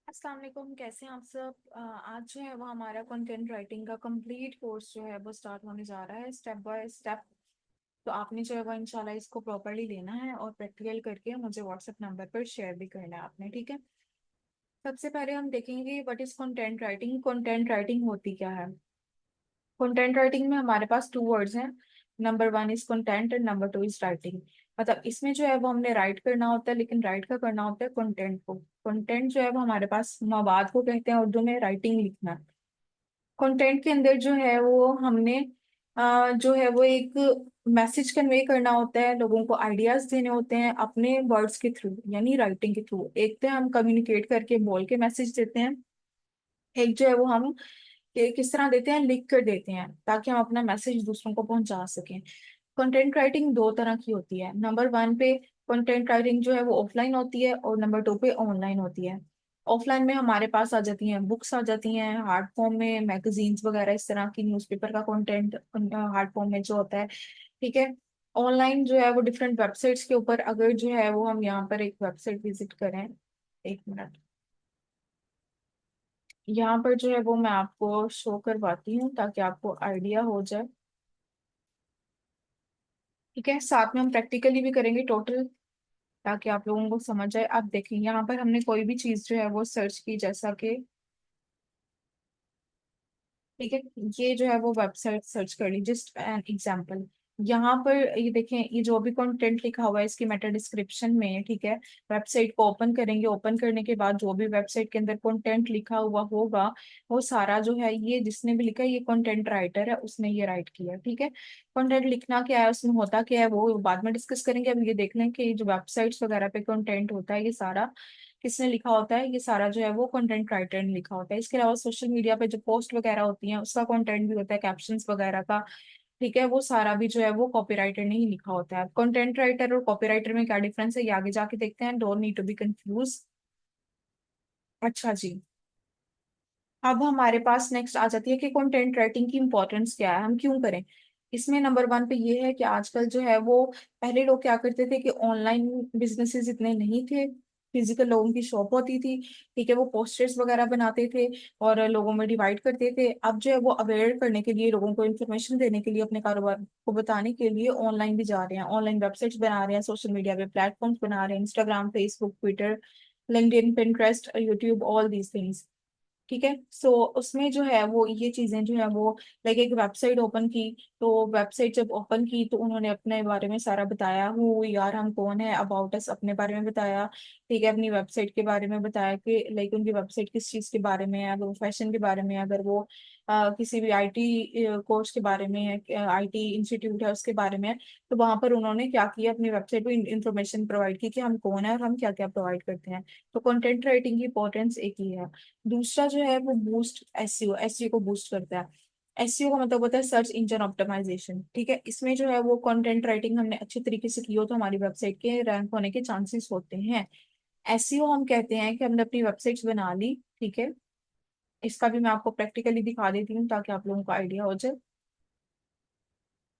अस्सलाम वालेकुम। कैसे हैं आप सब? आज जो है वो हमारा कंटेंट राइटिंग का कंप्लीट कोर्स जो है वो स्टार्ट होने जा रहा है, स्टेप बाय स्टेप। तो आपने जो है वो इंशाल्लाह इसको प्रॉपरली लेना है और प्रैक्टिकल करके मुझे व्हाट्सएप नंबर पर शेयर भी करना है आपने, ठीक है? सबसे पहले हम देखेंगे what is content writing. Content writing होती क्या है? कंटेंट राइटिंग में हमारे पास टू वर्ड्स हैं। Number one is content and number two is writing. मतलब इसमें जो है वो हमने राइट करना होता है, लेकिन राइट का करना होता है कंटेंट को। कंटेंट जो है वो हमारे पास मवाद को कहते हैं उर्दू में, राइटिंग लिखना। कंटेंट के अंदर जो है वो हमने जो है वो एक मैसेज कन्वे करना होता है, लोगों को आइडियाज देने होते हैं अपने वर्ड्स के थ्रू, यानी राइटिंग के थ्रू। एक तो हम कम्युनिकेट करके बोल के मैसेज देते हैं, एक जो है वो हम किस तरह देते हैं, लिख कर देते हैं ताकि हम अपना मैसेज दूसरों को पहुंचा सकें। कंटेंट राइटिंग दो तरह की होती है। नंबर वन पे कंटेंट राइटिंग जो है वो ऑफलाइन होती है और नंबर टू पे ऑनलाइन होती है। ऑफलाइन में हमारे पास आ जाती हैं बुक्स, आ जाती हैं हार्ड फॉर्म में, मैगजीन्स वगैरह इस तरह की, न्यूज़पेपर का कंटेंट हार्ड फॉर्म में जो होता है, ठीक है। ऑनलाइन जो है वो डिफरेंट वेबसाइट्स के ऊपर, अगर जो है वो हम यहाँ पर एक वेबसाइट विजिट करें, एक मिनट, यहाँ पर जो है वो मैं आपको शो करवाती हूँ ताकि आपको आइडिया हो जाए, ठीक है। साथ में हम प्रैक्टिकली भी करेंगे टोटल, ताकि आप लोगों को समझ आए। आप देखें यहाँ पर हमने कोई भी चीज जो है वो सर्च की, जैसा कि, ठीक है, ये जो है वो वेबसाइट सर्च कर ली, जस्ट एन एग्जांपल। यहाँ पर ये देखें, ये जो भी कंटेंट लिखा हुआ है इसकी मेटा डिस्क्रिप्शन में, ठीक है। वेबसाइट को ओपन करेंगे, ओपन करने के बाद जो भी वेबसाइट के अंदर कंटेंट लिखा हुआ होगा वो सारा जो है, ये जिसने भी लिखा है ये कंटेंट राइटर है, उसने ये राइट किया, ठीक है। कंटेंट लिखना क्या है, उसमें होता क्या है वो बाद में डिस्कस करेंगे। अब ये देख लें कि जो वेबसाइट्स वगैरह पे कंटेंट होता है ये सारा किसने लिखा होता है, ये सारा जो है वो कंटेंट राइटर ने लिखा होता है। इसके अलावा सोशल मीडिया पे जो पोस्ट वगैरह होती हैं उसका कंटेंट भी होता है, कैप्शंस वगैरह का, ठीक है। वो सारा भी जो है वो कॉपीराइटर ने ही लिखा होता है। कंटेंट राइटर और कॉपीराइटर में क्या डिफरेंस है ये आगे जाके देखते हैं, don't need to be confuse. अच्छा जी, अब हमारे पास नेक्स्ट आ जाती है कि कंटेंट राइटिंग की इंपॉर्टेंस क्या है, हम क्यों करें। इसमें नंबर वन पे ये है कि आजकल जो है वो, पहले लोग क्या करते थे कि ऑनलाइन बिजनेसेस इतने नहीं थे, फिजिकल लोगों की शॉप होती थी, ठीक है, वो पोस्टर्स वगैरह बनाते थे और लोगों में डिवाइड करते थे। अब जो है वो अवेयर करने के लिए, लोगों को इन्फॉर्मेशन देने के लिए, अपने कारोबार को बताने के लिए ऑनलाइन भी जा रहे हैं, ऑनलाइन वेबसाइट्स बना रहे हैं, सोशल मीडिया पे प्लेटफॉर्म्स बना रहे हैं, Instagram, Facebook, Twitter, LinkedIn, Pinterest, YouTube, all these things, ठीक है। सो उसमें जो है वो ये चीजें जो है वो, लाइक एक वेबसाइट ओपन की, तो वेबसाइट जब ओपन की तो उन्होंने अपने बारे में सारा बताया, हूँ यार हम कौन है, अबाउट अस अपने बारे में बताया, ठीक है, अपनी वेबसाइट के बारे में बताया कि लाइक उनकी वेबसाइट किस चीज के बारे में है, अगर वो फैशन के बारे में है, अगर वो किसी भी आईटी कोर्स के बारे में है, आईटी इंस्टीट्यूट है उसके बारे में है, तो वहां पर उन्होंने क्या किया, अपनी वेबसाइट पे इंफॉर्मेशन प्रोवाइड की कि हम कौन है और हम क्या क्या प्रोवाइड करते हैं। तो कंटेंट राइटिंग की इंपॉर्टेंस एक ही है। दूसरा जो है वो बूस्ट, एसईओ, एसईओ को बूस्ट करता है। एसईओ का मतलब होता है सर्च इंजन ऑप्टिमाइजेशन, ठीक है। इसमें जो है वो कंटेंट राइटिंग हमने अच्छे तरीके से की हो तो हमारी वेबसाइट के रैंक होने के चांसेस होते हैं। एसईओ हम कहते हैं कि हमने अपनी वेबसाइट्स बना ली, ठीक है। इसका भी मैं आपको प्रैक्टिकली दिखा देती हूँ ताकि आप लोगों को आइडिया हो जाए,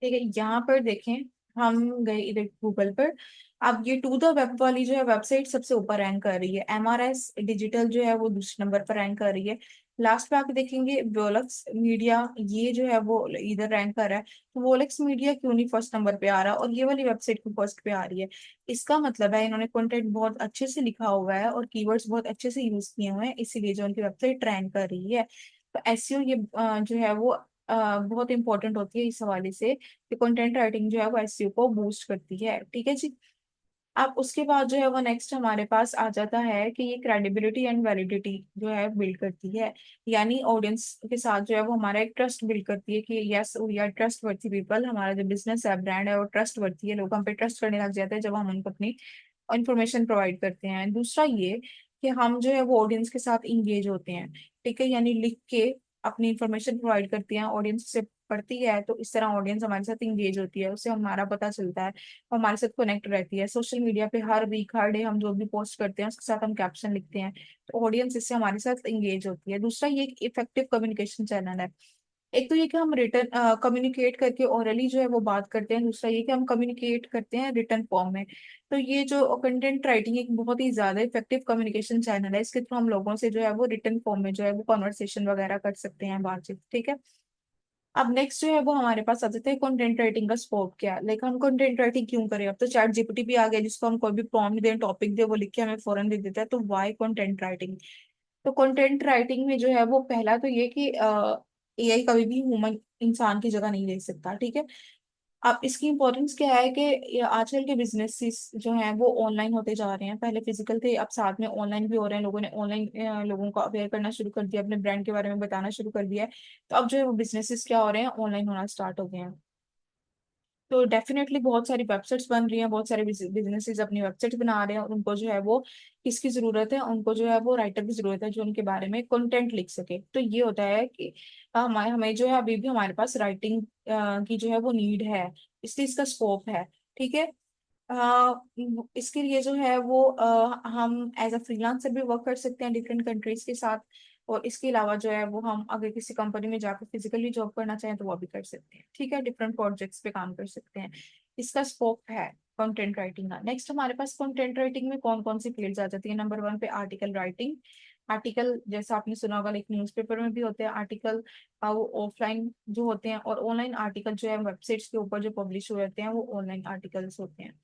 ठीक है। यहाँ पर देखें, हम गए इधर गूगल पर। अब ये टू द वेब वाली जो है वेबसाइट सबसे ऊपर रैंक कर रही है, एमआरएस डिजिटल जो है वो दूसरे नंबर पर रैंक कर रही है। लास्ट पे आके देखेंगे वोलक्स मीडिया, ये जो है वो इधर रैंक कर रहा है। तो वोलक्स मीडिया क्यों नहीं फर्स्ट नंबर पे आ रहा और ये वाली वेबसाइट क्यों फर्स्ट पे आ रही है? इसका मतलब है इन्होंने कंटेंट बहुत अच्छे से लिखा हुआ है और कीवर्ड्स बहुत अच्छे से यूज किए हुए हैं, इसीलिए जो उनकी वेबसाइट रैंक कर रही है। तो एसईओ ये जो है वो बहुत इंपॉर्टेंट होती है इस हवाले से कि कंटेंट राइटिंग जो है वो एसईओ को बूस्ट करती है, ठीक है जी। अब उसके बाद जो है वो नेक्स्ट हमारे पास आ जाता है कि ये क्रेडिबिलिटी एंड वैलिडिटी जो है बिल्ड करती है, यानी ऑडियंस के साथ जो है वो हमारा एक ट्रस्ट बिल्ड करती है कि yes we are trustworthy people, हमारा जो बिजनेस है, ब्रांड है, वो ट्रस्ट वर्थी है, लोग हम पे ट्रस्ट करने लग जाते हैं जब हम उनको अपनी इंफॉर्मेशन प्रोवाइड करते हैं। दूसरा ये कि हम जो है वो ऑडियंस के साथ इंगेज होते हैं, ठीक है, यानी लिख के अपनी इंफॉर्मेशन प्रोवाइड करती हैं, ऑडियंस से पढ़ती है, तो इस तरह ऑडियंस हमारे साथ इंगेज होती है, उससे हमारा पता चलता है, वो हमारे साथ कनेक्ट रहती है। सोशल मीडिया पे हर वीक हर डे हम जो भी पोस्ट करते हैं उसके साथ हम कैप्शन लिखते हैं, तो ऑडियंस इससे हमारे साथ इंगेज होती है। दूसरा ये एक इफेक्टिव कम्युनिकेशन चैनल है, एक तो ये कि हम रिटर्न कम्युनिकेट करके ओरली जो है वो बात करते हैं, दूसरा ये कि हम कम्युनिकेट करते हैं रिटर्न फॉर्म में। तो ये जो कंटेंट राइटिंग एक बहुत ही ज्यादा इफेक्टिव कम्युनिकेशन चैनल है, इसके थ्रू हम लोगों से जो है वो रिटर्न फॉर्म में जो है वो कॉन्वर्सेशन वगैरह कर सकते हैं, बातचीत, ठीक है। अब नेक्स्ट जो है वो हमारे पास आ जाता है कंटेंट राइटिंग का स्कोप क्या है, लाइक हम कंटेंट राइटिंग क्यों करें। अब तो चैट जीपीटी भी आ गया, जिसको हम कोई भी प्रॉम्प्ट दें, टॉपिक दे, वो लिख के हमें फौरन दे देता है। तो वाई कंटेंट राइटिंग। तो कंटेंट राइटिंग में जो है वो पहला तो ये कि एआई कभी भी ह्यूमन इंसान की जगह नहीं ले सकता, ठीक है। अब इसकी इम्पोर्टेंस क्या है कि ये आजकल के बिजनेसेस जो हैं वो ऑनलाइन होते जा रहे हैं, पहले फिजिकल थे, अब साथ में ऑनलाइन भी हो रहे हैं। लोगों ने ऑनलाइन लोगों को अवेयर करना शुरू कर दिया, अपने ब्रांड के बारे में बताना शुरू कर दिया है। तो अब जो है वो बिजनेसेस क्या हो रहे हैं, ऑनलाइन होना स्टार्ट हो गए हैं। तो डेफिनेटली बहुत सारी वेबसाइट्स बन रही हैं, बहुत सारे बिजनेसेस अपनी वेबसाइट बना रहे हैं, और उनको जो है वो किसकी जरूरत है, उनको जो है वो राइटर की जरूरत है जो उनके बारे में कंटेंट लिख सके। तो ये होता है कि हमारे हमें जो है अभी भी हमारे पास राइटिंग की जो है वो नीड है, इसलिए इसका स्कोप है, ठीक है। इसके लिए जो है वो हम एज अ फ्रीलांसर भी वर्क कर सकते हैं डिफरेंट कंट्रीज के साथ। और इसके अलावा जो है वो हम अगर किसी कंपनी में जाकर फिजिकली जॉब करना चाहें तो वो भी कर सकते हैं, ठीक है, डिफरेंट प्रोजेक्ट्स पे काम कर सकते हैं। इसका स्कोप है कंटेंट राइटिंग का। नेक्स्ट हमारे पास कंटेंट राइटिंग में कौन कौन सी फील्ड्स आ जाती है। नंबर वन पे आर्टिकल राइटिंग। आर्टिकल जैसा आपने सुना होगा, लाइक न्यूज़पेपर में भी होते हैं आर्टिकल, वो ऑफलाइन जो होते हैं, और ऑनलाइन आर्टिकल जो है वेबसाइट्स के ऊपर जो पब्लिश हुए होते हैं वो ऑनलाइन आर्टिकल्स होते हैं।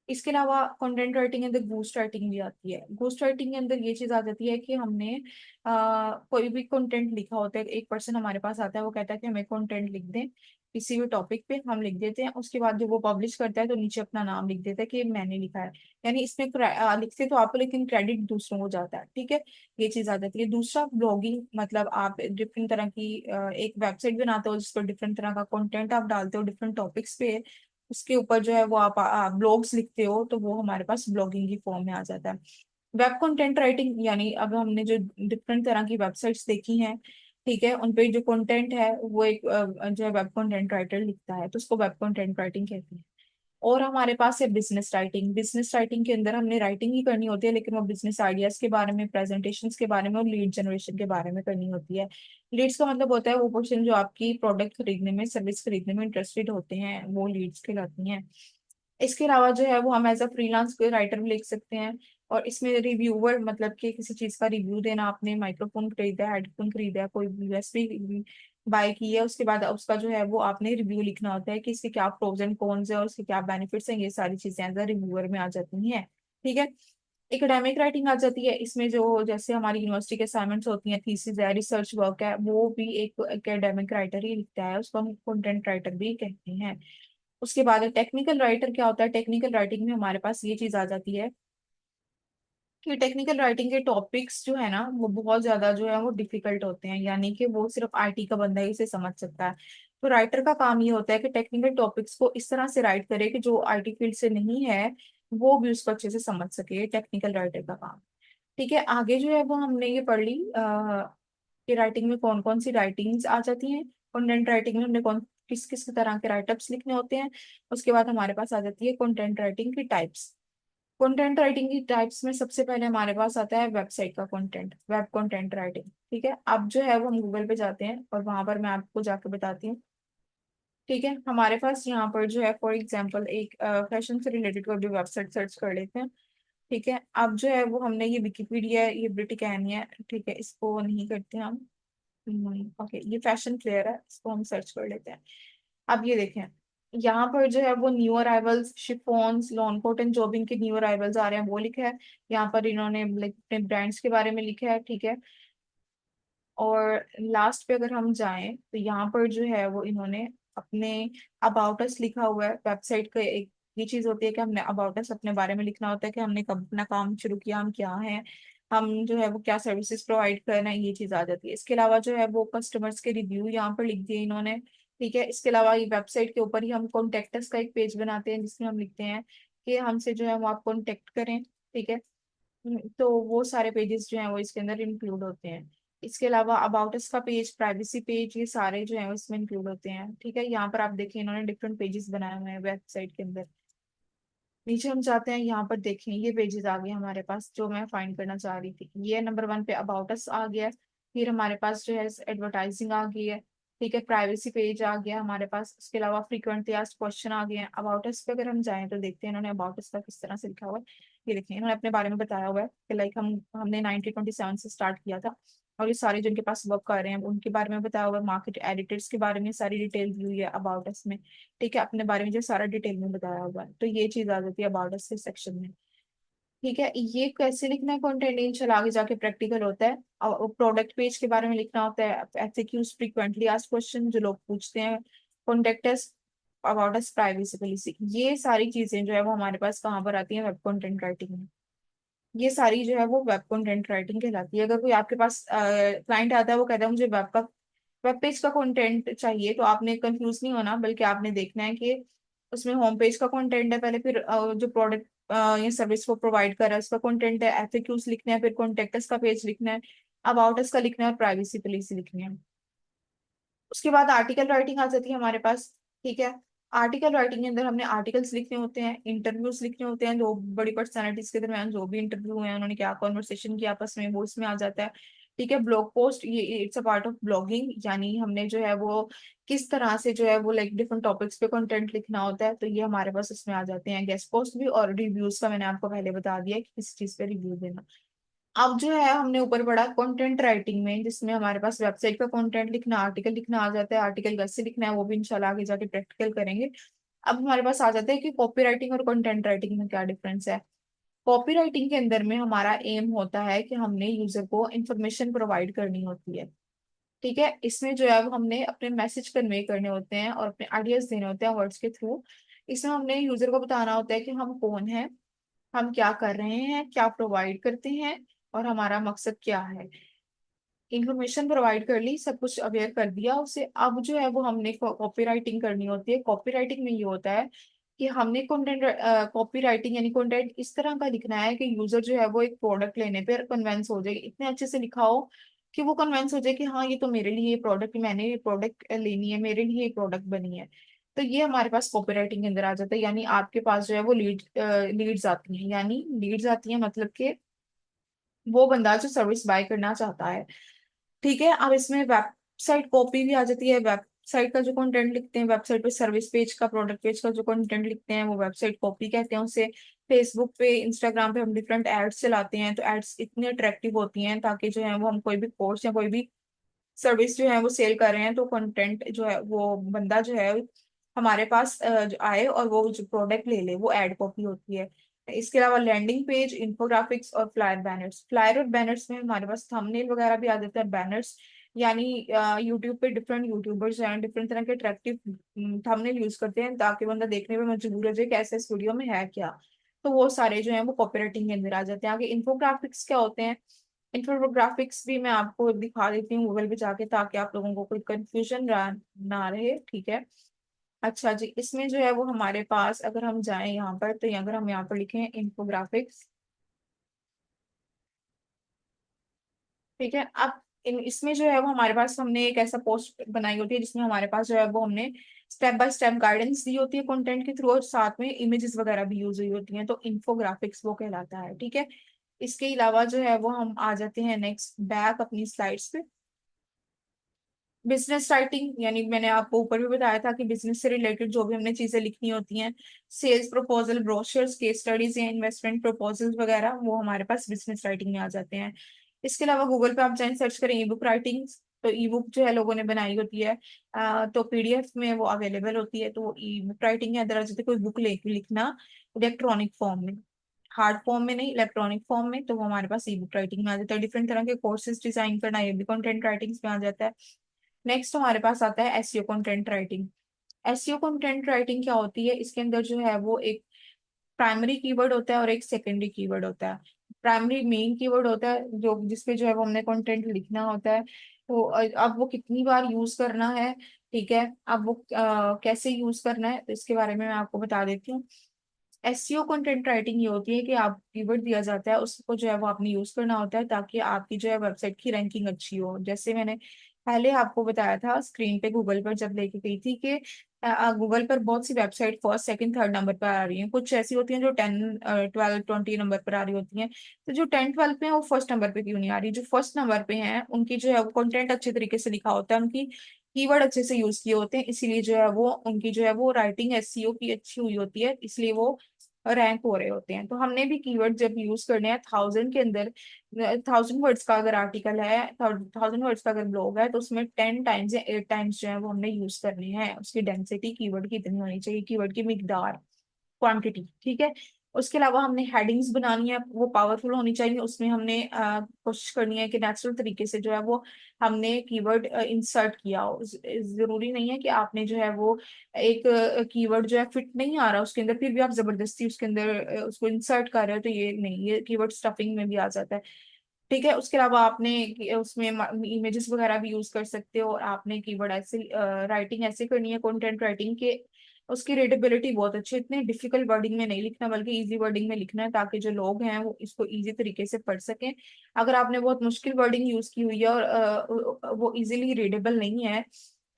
इसके अलावा कंटेंट राइटिंग के अंदर घोस्ट राइटिंग भी आती है। घोस्ट राइटिंग के अंदर ये चीज आ जाती है कि हमने कोई भी कंटेंट लिखा होता है, एक पर्सन हमारे पास आता है, वो कहता है कि हमें कंटेंट लिख दें किसी भी टॉपिक पे, हम लिख देते हैं। उसके बाद जब वो पब्लिश करता है तो नीचे अपना नाम लिख देता है कि मैंने लिखा है। यानी इसमें लिखते तो आप, लेकिन क्रेडिट दूसरों को जाता है, ठीक है। ये चीज आ जाती है। दूसरा ब्लॉगिंग, मतलब आप डिफरेंट तरह की एक वेबसाइट बनाते हो जिस पर डिफरेंट तरह का कंटेंट आप डालते हो डिफरेंट टॉपिक्स पे, उसके ऊपर जो है वो आप ब्लॉग्स लिखते हो, तो वो हमारे पास ब्लॉगिंग की फॉर्म में आ जाता है। वेब कंटेंट राइटिंग, यानी अब हमने जो डिफरेंट तरह की वेबसाइट्स देखी हैं, ठीक है, उन पे जो कंटेंट है वो एक जो है वेब कंटेंट राइटर लिखता है, तो उसको वेब कंटेंट राइटिंग कहते हैं। और हमारे पास है बिजनेस राइटिंग। बिजनेस राइटिंग के अंदर हमने राइटिंग ही करनी होती है, लेकिन वो बिजनेस आइडियाज के बारे में, प्रेजेंटेशंस के बारे में और लीड जनरेशन के बारे में करनी होती है। लीड्स का मतलब होता है वो पर्सन जो आपकी प्रोडक्ट खरीदने में, सर्विस खरीदने में इंटरेस्टेड होते हैं, वो लीड्स कहलाती हैं। इसके अलावा जो है वो हम एज अ फ्रीलांस राइटर भी लिख सकते हैं। और इसमें रिव्यूअर, मतलब कि किसी चीज का रिव्यू देना, आपने माइक्रोफोन खरीदा है, हेडफोन खरीदा है, कोई यूएसबी बाय की है, उसके बाद उसका जो है वो आपने रिव्यू लिखना होता है कि इसके क्या प्रोज एंड कॉन्स है और इसके क्या बेनिफिट्स हैं, ये सारी चीजें एज अ रिव्यूअर में आ जाती हैं, ठीक है। एकेडमिक राइटिंग आ जाती है, इसमें जो जैसे हमारी यूनिवर्सिटी के असाइनमेंट्स होती हैं, थीसिस है, रिसर्च वर्क है, वो भी एक एकेडमिक राइटर ही लिखता है, उसको हम कंटेंट राइटर भी कहते हैं। उसके बाद टेक्निकल राइटर क्या होता है। टेक्निकल राइटिंग में हमारे पास ये चीज आ जाती है कि टेक्निकल राइटिंग के टॉपिक्स जो है ना वो बहुत ज्यादा जो है वो डिफिकल्ट होते हैं, यानी कि वो सिर्फ आईटी का बंदा ही इसे समझ सकता है। तो राइटर का काम ये होता है कि टेक्निकल टॉपिक्स को इस तरह से राइट करे कि जो आईटी फील्ड से नहीं है वो भी उसको अच्छे से समझ सके। टेक्निकल राइटर का काम, ठीक है। आगे जो है वो हमने ये पढ़ ली कि राइटिंग में कौन कौन सी राइटिंग्स आ जाती हैं। कंटेंट राइटिंग में हमने कौन किस किस तरह के राइटअप्स लिखने होते हैं। उसके बाद हमारे पास आ जाती है कंटेंट राइटिंग की टाइप्स। कंटेंट राइटिंग की टाइप्स में सबसे पहले हमारे पास आता है वेबसाइट का कंटेंट, वेब कंटेंट राइटिंग, ठीक है। अब जो है वो हम गूगल पे जाते हैं और वहां पर मैं आपको जाकर बताती हूँ, ठीक है। हमारे पास यहाँ पर जो है फॉर एग्जांपल एक फैशन से रिलेटेड कोई भी वेबसाइट सर्च कर लेते हैं, ठीक है। अब जो है वो हमने ये विकिपीडिया है, ये ब्रिटिकानिया है, ठीक है, इसको नहीं करते हम। ओके, ये फैशन फ्लेयर है, इसको हम सर्च कर लेते हैं। अब ये देखें, यहाँ पर जो है वो न्यू अराइवल्स, शिफॉन्स, लॉन कॉटन, जो भी इनके न्यू अराइवल्स आ रहे हैं वो लिखा है। यहाँ पर इन्होंने लाइक अपने ब्रांड्स के बारे में लिखा है, ठीक है। और लास्ट पे अगर हम जाएं तो यहाँ पर जो है वो इन्होंने अपने अबाउट अस लिखा हुआ है। वेबसाइट का एक ये चीज होती है कि हमने अबाउट अस अपने बारे में लिखना होता है कि हमने कब अपना काम शुरू किया, हम क्या हैं, हम जो है वो क्या सर्विसेज प्रोवाइड कर रहे हैं, ये चीज आ जाती है। इसके अलावा जो है वो कस्टमर्स के रिव्यू यहाँ पर लिख दिए इन्होंने, ठीक है। इसके अलावा ये वेबसाइट के ऊपर ही हम कॉन्टेक्ट अस का एक पेज बनाते हैं जिसमें हम लिखते हैं कि हमसे जो है वो आप कॉन्टेक्ट करें, ठीक है। तो वो सारे पेजेस जो हैं वो इसके अंदर इंक्लूड होते हैं। इसके अलावा अबाउट अस का पेज, प्राइवेसी पेज, ये सारे जो हैं उसमें इंक्लूड होते हैं, ठीक है। यहाँ पर आप देखिए इन्होंने डिफरेंट पेजेस बनाए हुए हैं वेबसाइट के अंदर। नीचे हम चाहते हैं, यहाँ पर देखें ये पेजेस आ गए हमारे पास जो मैं फाइंड करना चाह रही थी। ये नंबर वन पे अबाउट अस आ गया। फिर हमारे पास जो है एडवर्टाइजिंग आ गई है, ठीक है, प्राइवेसी पेज आ गया हमारे पास। उसके अलावा फ्रीक्वेंटली आस्क्ड क्वेश्चन आ गए हैं। अबाउट अस पे अगर हम जाएं तो देखते हैं इन्होंने अबाउट अस का किस तरह से लिखा हुआ है। ये देखिए, इन्होंने अपने बारे में बताया हुआ है कि लाइक हमने 1927 से स्टार्ट किया था, और ये सारे जिनके पास वर्क कर रहे हैं उनके बारे में बताया हुआ है। मार्केट एडिटर्स के बारे में सारी डिटेल दी हुई है अबाउट अस में। ठीक है, अपने बारे में जो सारा डिटेल में बताया हुआ है, तो ये चीज आ जाती है अबाउट अस के सेक्शन में। ठीक है, ये कैसे लिखना है कंटेंट, इंशाल्लाह आगे जाके प्रैक्टिकल होता है। और प्रोडक्ट पेज के बारे में लिखना होता है, एफएक्यूज फ्रीक्वेंटली आस्क्ड क्वेश्चन जो लोग पूछते हैं, contact us, about us, privacy policy, ये सारी चीजें जो है वो हमारे पास कहाँ पर आती है, वेब कंटेंट राइटिंग में। ये सारी जो है वो वेब कंटेंट राइटिंग कहलाती है। अगर कोई आपके पास क्लाइंट आता है, वो कहता है मुझे वेब पेज का कंटेंट चाहिए, तो आपने कंफ्यूज नहीं होना, बल्कि आपने देखना है कि उसमें होम पेज का कंटेंट है पहले, फिर जो प्रोडक्ट या सर्विस को प्रोवाइड कर रहा है उसका कंटेंट है, एफएक्यूज लिखना है, फिर कॉन्टेक्ट अस का पेज लिखना है, अबाउट अस का लिखना है, और प्राइवेसी पॉलिसी लिखनी है। उसके बाद आर्टिकल राइटिंग आ जाती है हमारे पास। ठीक है, आर्टिकल राइटिंग के अंदर हमने आर्टिकल्स लिखने होते हैं, इंटरव्यूज लिखने होते हैं, जो बड़ी पर्सनालिटीज के दरमियान जो भी इंटरव्यू है उन्होंने क्या कॉन्वर्सेशन किया आपस में, वो इसमें आ जाता है। ठीक है, ब्लॉग पोस्ट, ये it's a part of blogging, यानी हमने जो है वो किस तरह से जो है वो लाइक डिफरेंट टॉपिक्स पे कंटेंट लिखना होता है, तो ये हमारे पास इसमें आ जाते हैं। गेस्ट पोस्ट भी, और रिव्यूज का मैंने आपको पहले बता दिया कि किस चीज पे रिव्यू देना। अब जो है हमने ऊपर पढ़ा कंटेंट राइटिंग में, जिसमें हमारे पास वेबसाइट का कंटेंट लिखना, आर्टिकल लिखना आ जाता है। आर्टिकल कैसे लिखना है वो भी इंशाल्लाह आगे जाके प्रैक्टिकल करेंगे। अब हमारे पास आ जाता है कि कॉपी राइटिंग और कंटेंट राइटिंग में क्या डिफरेंस है। कॉपी राइटिंग के अंदर में हमारा एम होता है कि हमने यूजर को इंफॉर्मेशन प्रोवाइड करनी होती है। ठीक है, इसमें जो है वो हमने अपने मैसेज कन्वे करने होते हैं और अपने आइडियाज देने होते हैं वर्ड्स के थ्रू। इसमें हमने यूजर को बताना होता है कि हम कौन हैं, हम क्या कर रहे हैं, क्या प्रोवाइड करते हैं, और हमारा मकसद क्या है। इंफॉर्मेशन प्रोवाइड कर ली, सब कुछ अवेयर कर दिया उसे। अब जो है वो हमने कॉपी राइटिंग करनी होती है। कॉपी राइटिंग में ये होता है कि हमने कंटेंट, कॉपी राइटिंग यानी कंटेंट इस तरह का लिखना है कि यूजर जो है वो एक प्रोडक्ट लेने पर कन्वेंस हो जाए, इतने अच्छे से लिखा हो कि वो कन्वेंस हो जाए कि हाँ ये तो मेरे लिए ये प्रोडक्ट, मैंने ये प्रोडक्ट लेनी है, मेरे लिए ये प्रोडक्ट बनी है। तो ये हमारे पास कॉपी राइटिंग के अंदर आ जाता है। यानी आपके पास जो है वो लीड्स आती हैं, यानी लीड्स आती हैं मतलब कि वो बंदा जो सर्विस बाय करना चाहता है। ठीक है, अब इसमें वेबसाइट कॉपी भी आ जाती है। वेबसाइट का जो कंटेंट लिखते हैं, वेबसाइट पे सर्विस पेज का, प्रोडक्ट पेज का जो कंटेंट लिखते हैं वो वेबसाइट कॉपी कहते हैं उसे। फेसबुक पे, इंस्टाग्राम पे हम डिफरेंट एड्स चलाते हैं, तो एड्स इतनी अट्रैक्टिव होती हैं ताकि जो है वो हम कोई भी कोर्स या कोई भी सर्विस जो है वो सेल कर रहे हैं, तो कंटेंट जो है वो बंदा जो है हमारे पास जो आए और वो जो प्रोडक्ट ले ले, वो एड कॉपी होती है। इसके अलावा लैंडिंग पेज, इन्फोग्राफिक्स और फ्लायर बैनर्स। फ्लायर और बैनर्स में हमारे पास थंबनेल वगैरह भी आ जाते हैं। बैनर्स यानी यूट्यूब पे डिफरेंट यूट्यूबर्स हैं, डिफरेंट तरह के अट्रैक्टिव थंबनेल यूज करते हैं ताकि बंदा देखने में मजबूर हो जाए कि ऐसे इस वीडियो में है क्या। तो वो सारे जो है वो कॉपीराइटिंग के अंदर आ जाते हैं। आगे इन्फोग्राफिक्स क्या होते हैं, इन्फोग्राफिक्स भी मैं आपको दिखा देती हूँ गूगल पे जाके, ताकि आप लोगों को कोई कंफ्यूजन ना रहे। ठीक है, अच्छा जी, इसमें जो है वो हमारे पास अगर हम जाएं यहाँ पर, तो अगर हम यहाँ पर लिखें इन्फोग्राफिक्स, ठीक है। अब इसमें जो है वो हमारे पास हमने एक ऐसा पोस्ट बनाई होती है जिसमें हमारे पास जो है वो हमने स्टेप बाय स्टेप गाइडेंस दी होती है कंटेंट के थ्रू, और साथ में इमेजेस वगैरह भी यूज हुई होती हैं, तो इन्फोग्राफिक्स वो कहलाता है। ठीक है, इसके अलावा जो है वो हम आ जाते हैं नेक्स्ट बैक अपनी स्लाइड्स पे। बिजनेस राइटिंग, यानी मैंने आपको ऊपर भी बताया था कि बिजनेस से रिलेटेड जो भी हमने चीजें लिखनी होती हैं, sales proposal, brochures, case studies या इन्वेस्टमेंट प्रपोजल्स वगैरह, वो हमारे पास बिजनेस राइटिंग में आ जाते हैं। इसके अलावा गूगल पे आप जाए सर्च करें ई बुक राइटिंग, तो ई बुक जो है लोगों ने बनाई होती है, तो पीडीएफ में वो अवेलेबल होती है, तो वो ई बुक राइटिंग के अंदर आ जाती है। कोई बुक लिखना इलेक्ट्रॉनिक फॉर्म में, हार्ड फॉर्म में नहीं, इलेक्ट्रॉनिक फॉर्म में, तो वो हमारे पास ई बुक राइटिंग में आ जाता है। डिफरेंट तरह के कोर्सेज डिजाइन करना, ये भी कंटेंट राइटिंग में आ जाता है। नेक्स्ट हमारे पास आता है SEO content writing. SEO content writing क्या होती है, इसके अंदर जो है वो एक प्राइमरी कीवर्ड होता है और एक सेकेंडरी कीवर्ड होता है। प्राइमरी मेन कीवर्ड होता है जो जिसपे जो है वो हमने कंटेंट लिखना होता है, तो अब वो कितनी बार यूज करना है, ठीक है, अब वो कैसे यूज करना है, तो इसके बारे में मैं आपको बता देती हूँ। एसईओ कंटेंट राइटिंग ये होती है कि आप कीवर्ड दिया जाता है, उसको जो है वो आपने यूज करना होता है ताकि आपकी जो है वेबसाइट की रैंकिंग अच्छी हो। जैसे मैंने पहले आपको बताया था स्क्रीन पे गूगल पर जब लेके गई थी कि गूगल पर बहुत सी website first second third number पर आ रही हैं, कुछ ऐसी होती हैं जो 10 12 20 नंबर पर आ रही होती हैं। तो जो 10 12 पे हैं वो फर्स्ट नंबर पे क्यों नहीं आ रही, जो फर्स्ट नंबर पे हैं उनकी जो है वो कंटेंट अच्छे तरीके से लिखा होता है, उनकी कीवर्ड अच्छे से यूज किए होते हैं, इसीलिए जो है वो उनकी जो है वो राइटिंग एसईओ की अच्छी हुई होती है, इसलिए वो रैंक हो रहे होते हैं। तो हमने भी कीवर्ड जब यूज करने हैं 1000 के अंदर, 1000 वर्ड्स का अगर आर्टिकल है, 1000 वर्ड्स का अगर ब्लॉग है, तो उसमें 10 टाइम्स या 8 टाइम्स जो है वो हमने यूज करने हैं। उसकी डेंसिटी कीवर्ड की इतनी होनी चाहिए, कीवर्ड की मिकदार, क्वांटिटी, ठीक है। उसके अलावा हमने हेडिंग्स बनानी है, वो पावरफुल होनी चाहिए। उसमें हमने कोशिश करनी है कि नेचुरल तरीके से जो है वो हमने कीवर्ड इंसर्ट किया हो। जरूरी नहीं है कि आपने जो है वो एक कीवर्ड जो है फिट नहीं आ रहा उसके अंदर, फिर भी आप जबरदस्ती उसके अंदर उसको इंसर्ट कर रहे हो, तो ये नहीं, ये कीवर्ड स्टफिंग में भी आ जाता है, ठीक है। उसके अलावा आपने उसमें इमेजेस वगैरह भी यूज कर सकते हो, और आपने कीवर्ड ऐसे राइटिंग ऐसे करनी है, कंटेंट राइटिंग के उसकी रीडेबिलिटी बहुत अच्छी, इतने डिफिकल्ट वर्डिंग में नहीं लिखना बल्कि इजी वर्डिंग में लिखना है, ताकि जो लोग हैं वो इसको इजी तरीके से पढ़ सकें। अगर आपने बहुत मुश्किल वर्डिंग यूज की हुई है और वो इजीली रीडेबल नहीं है,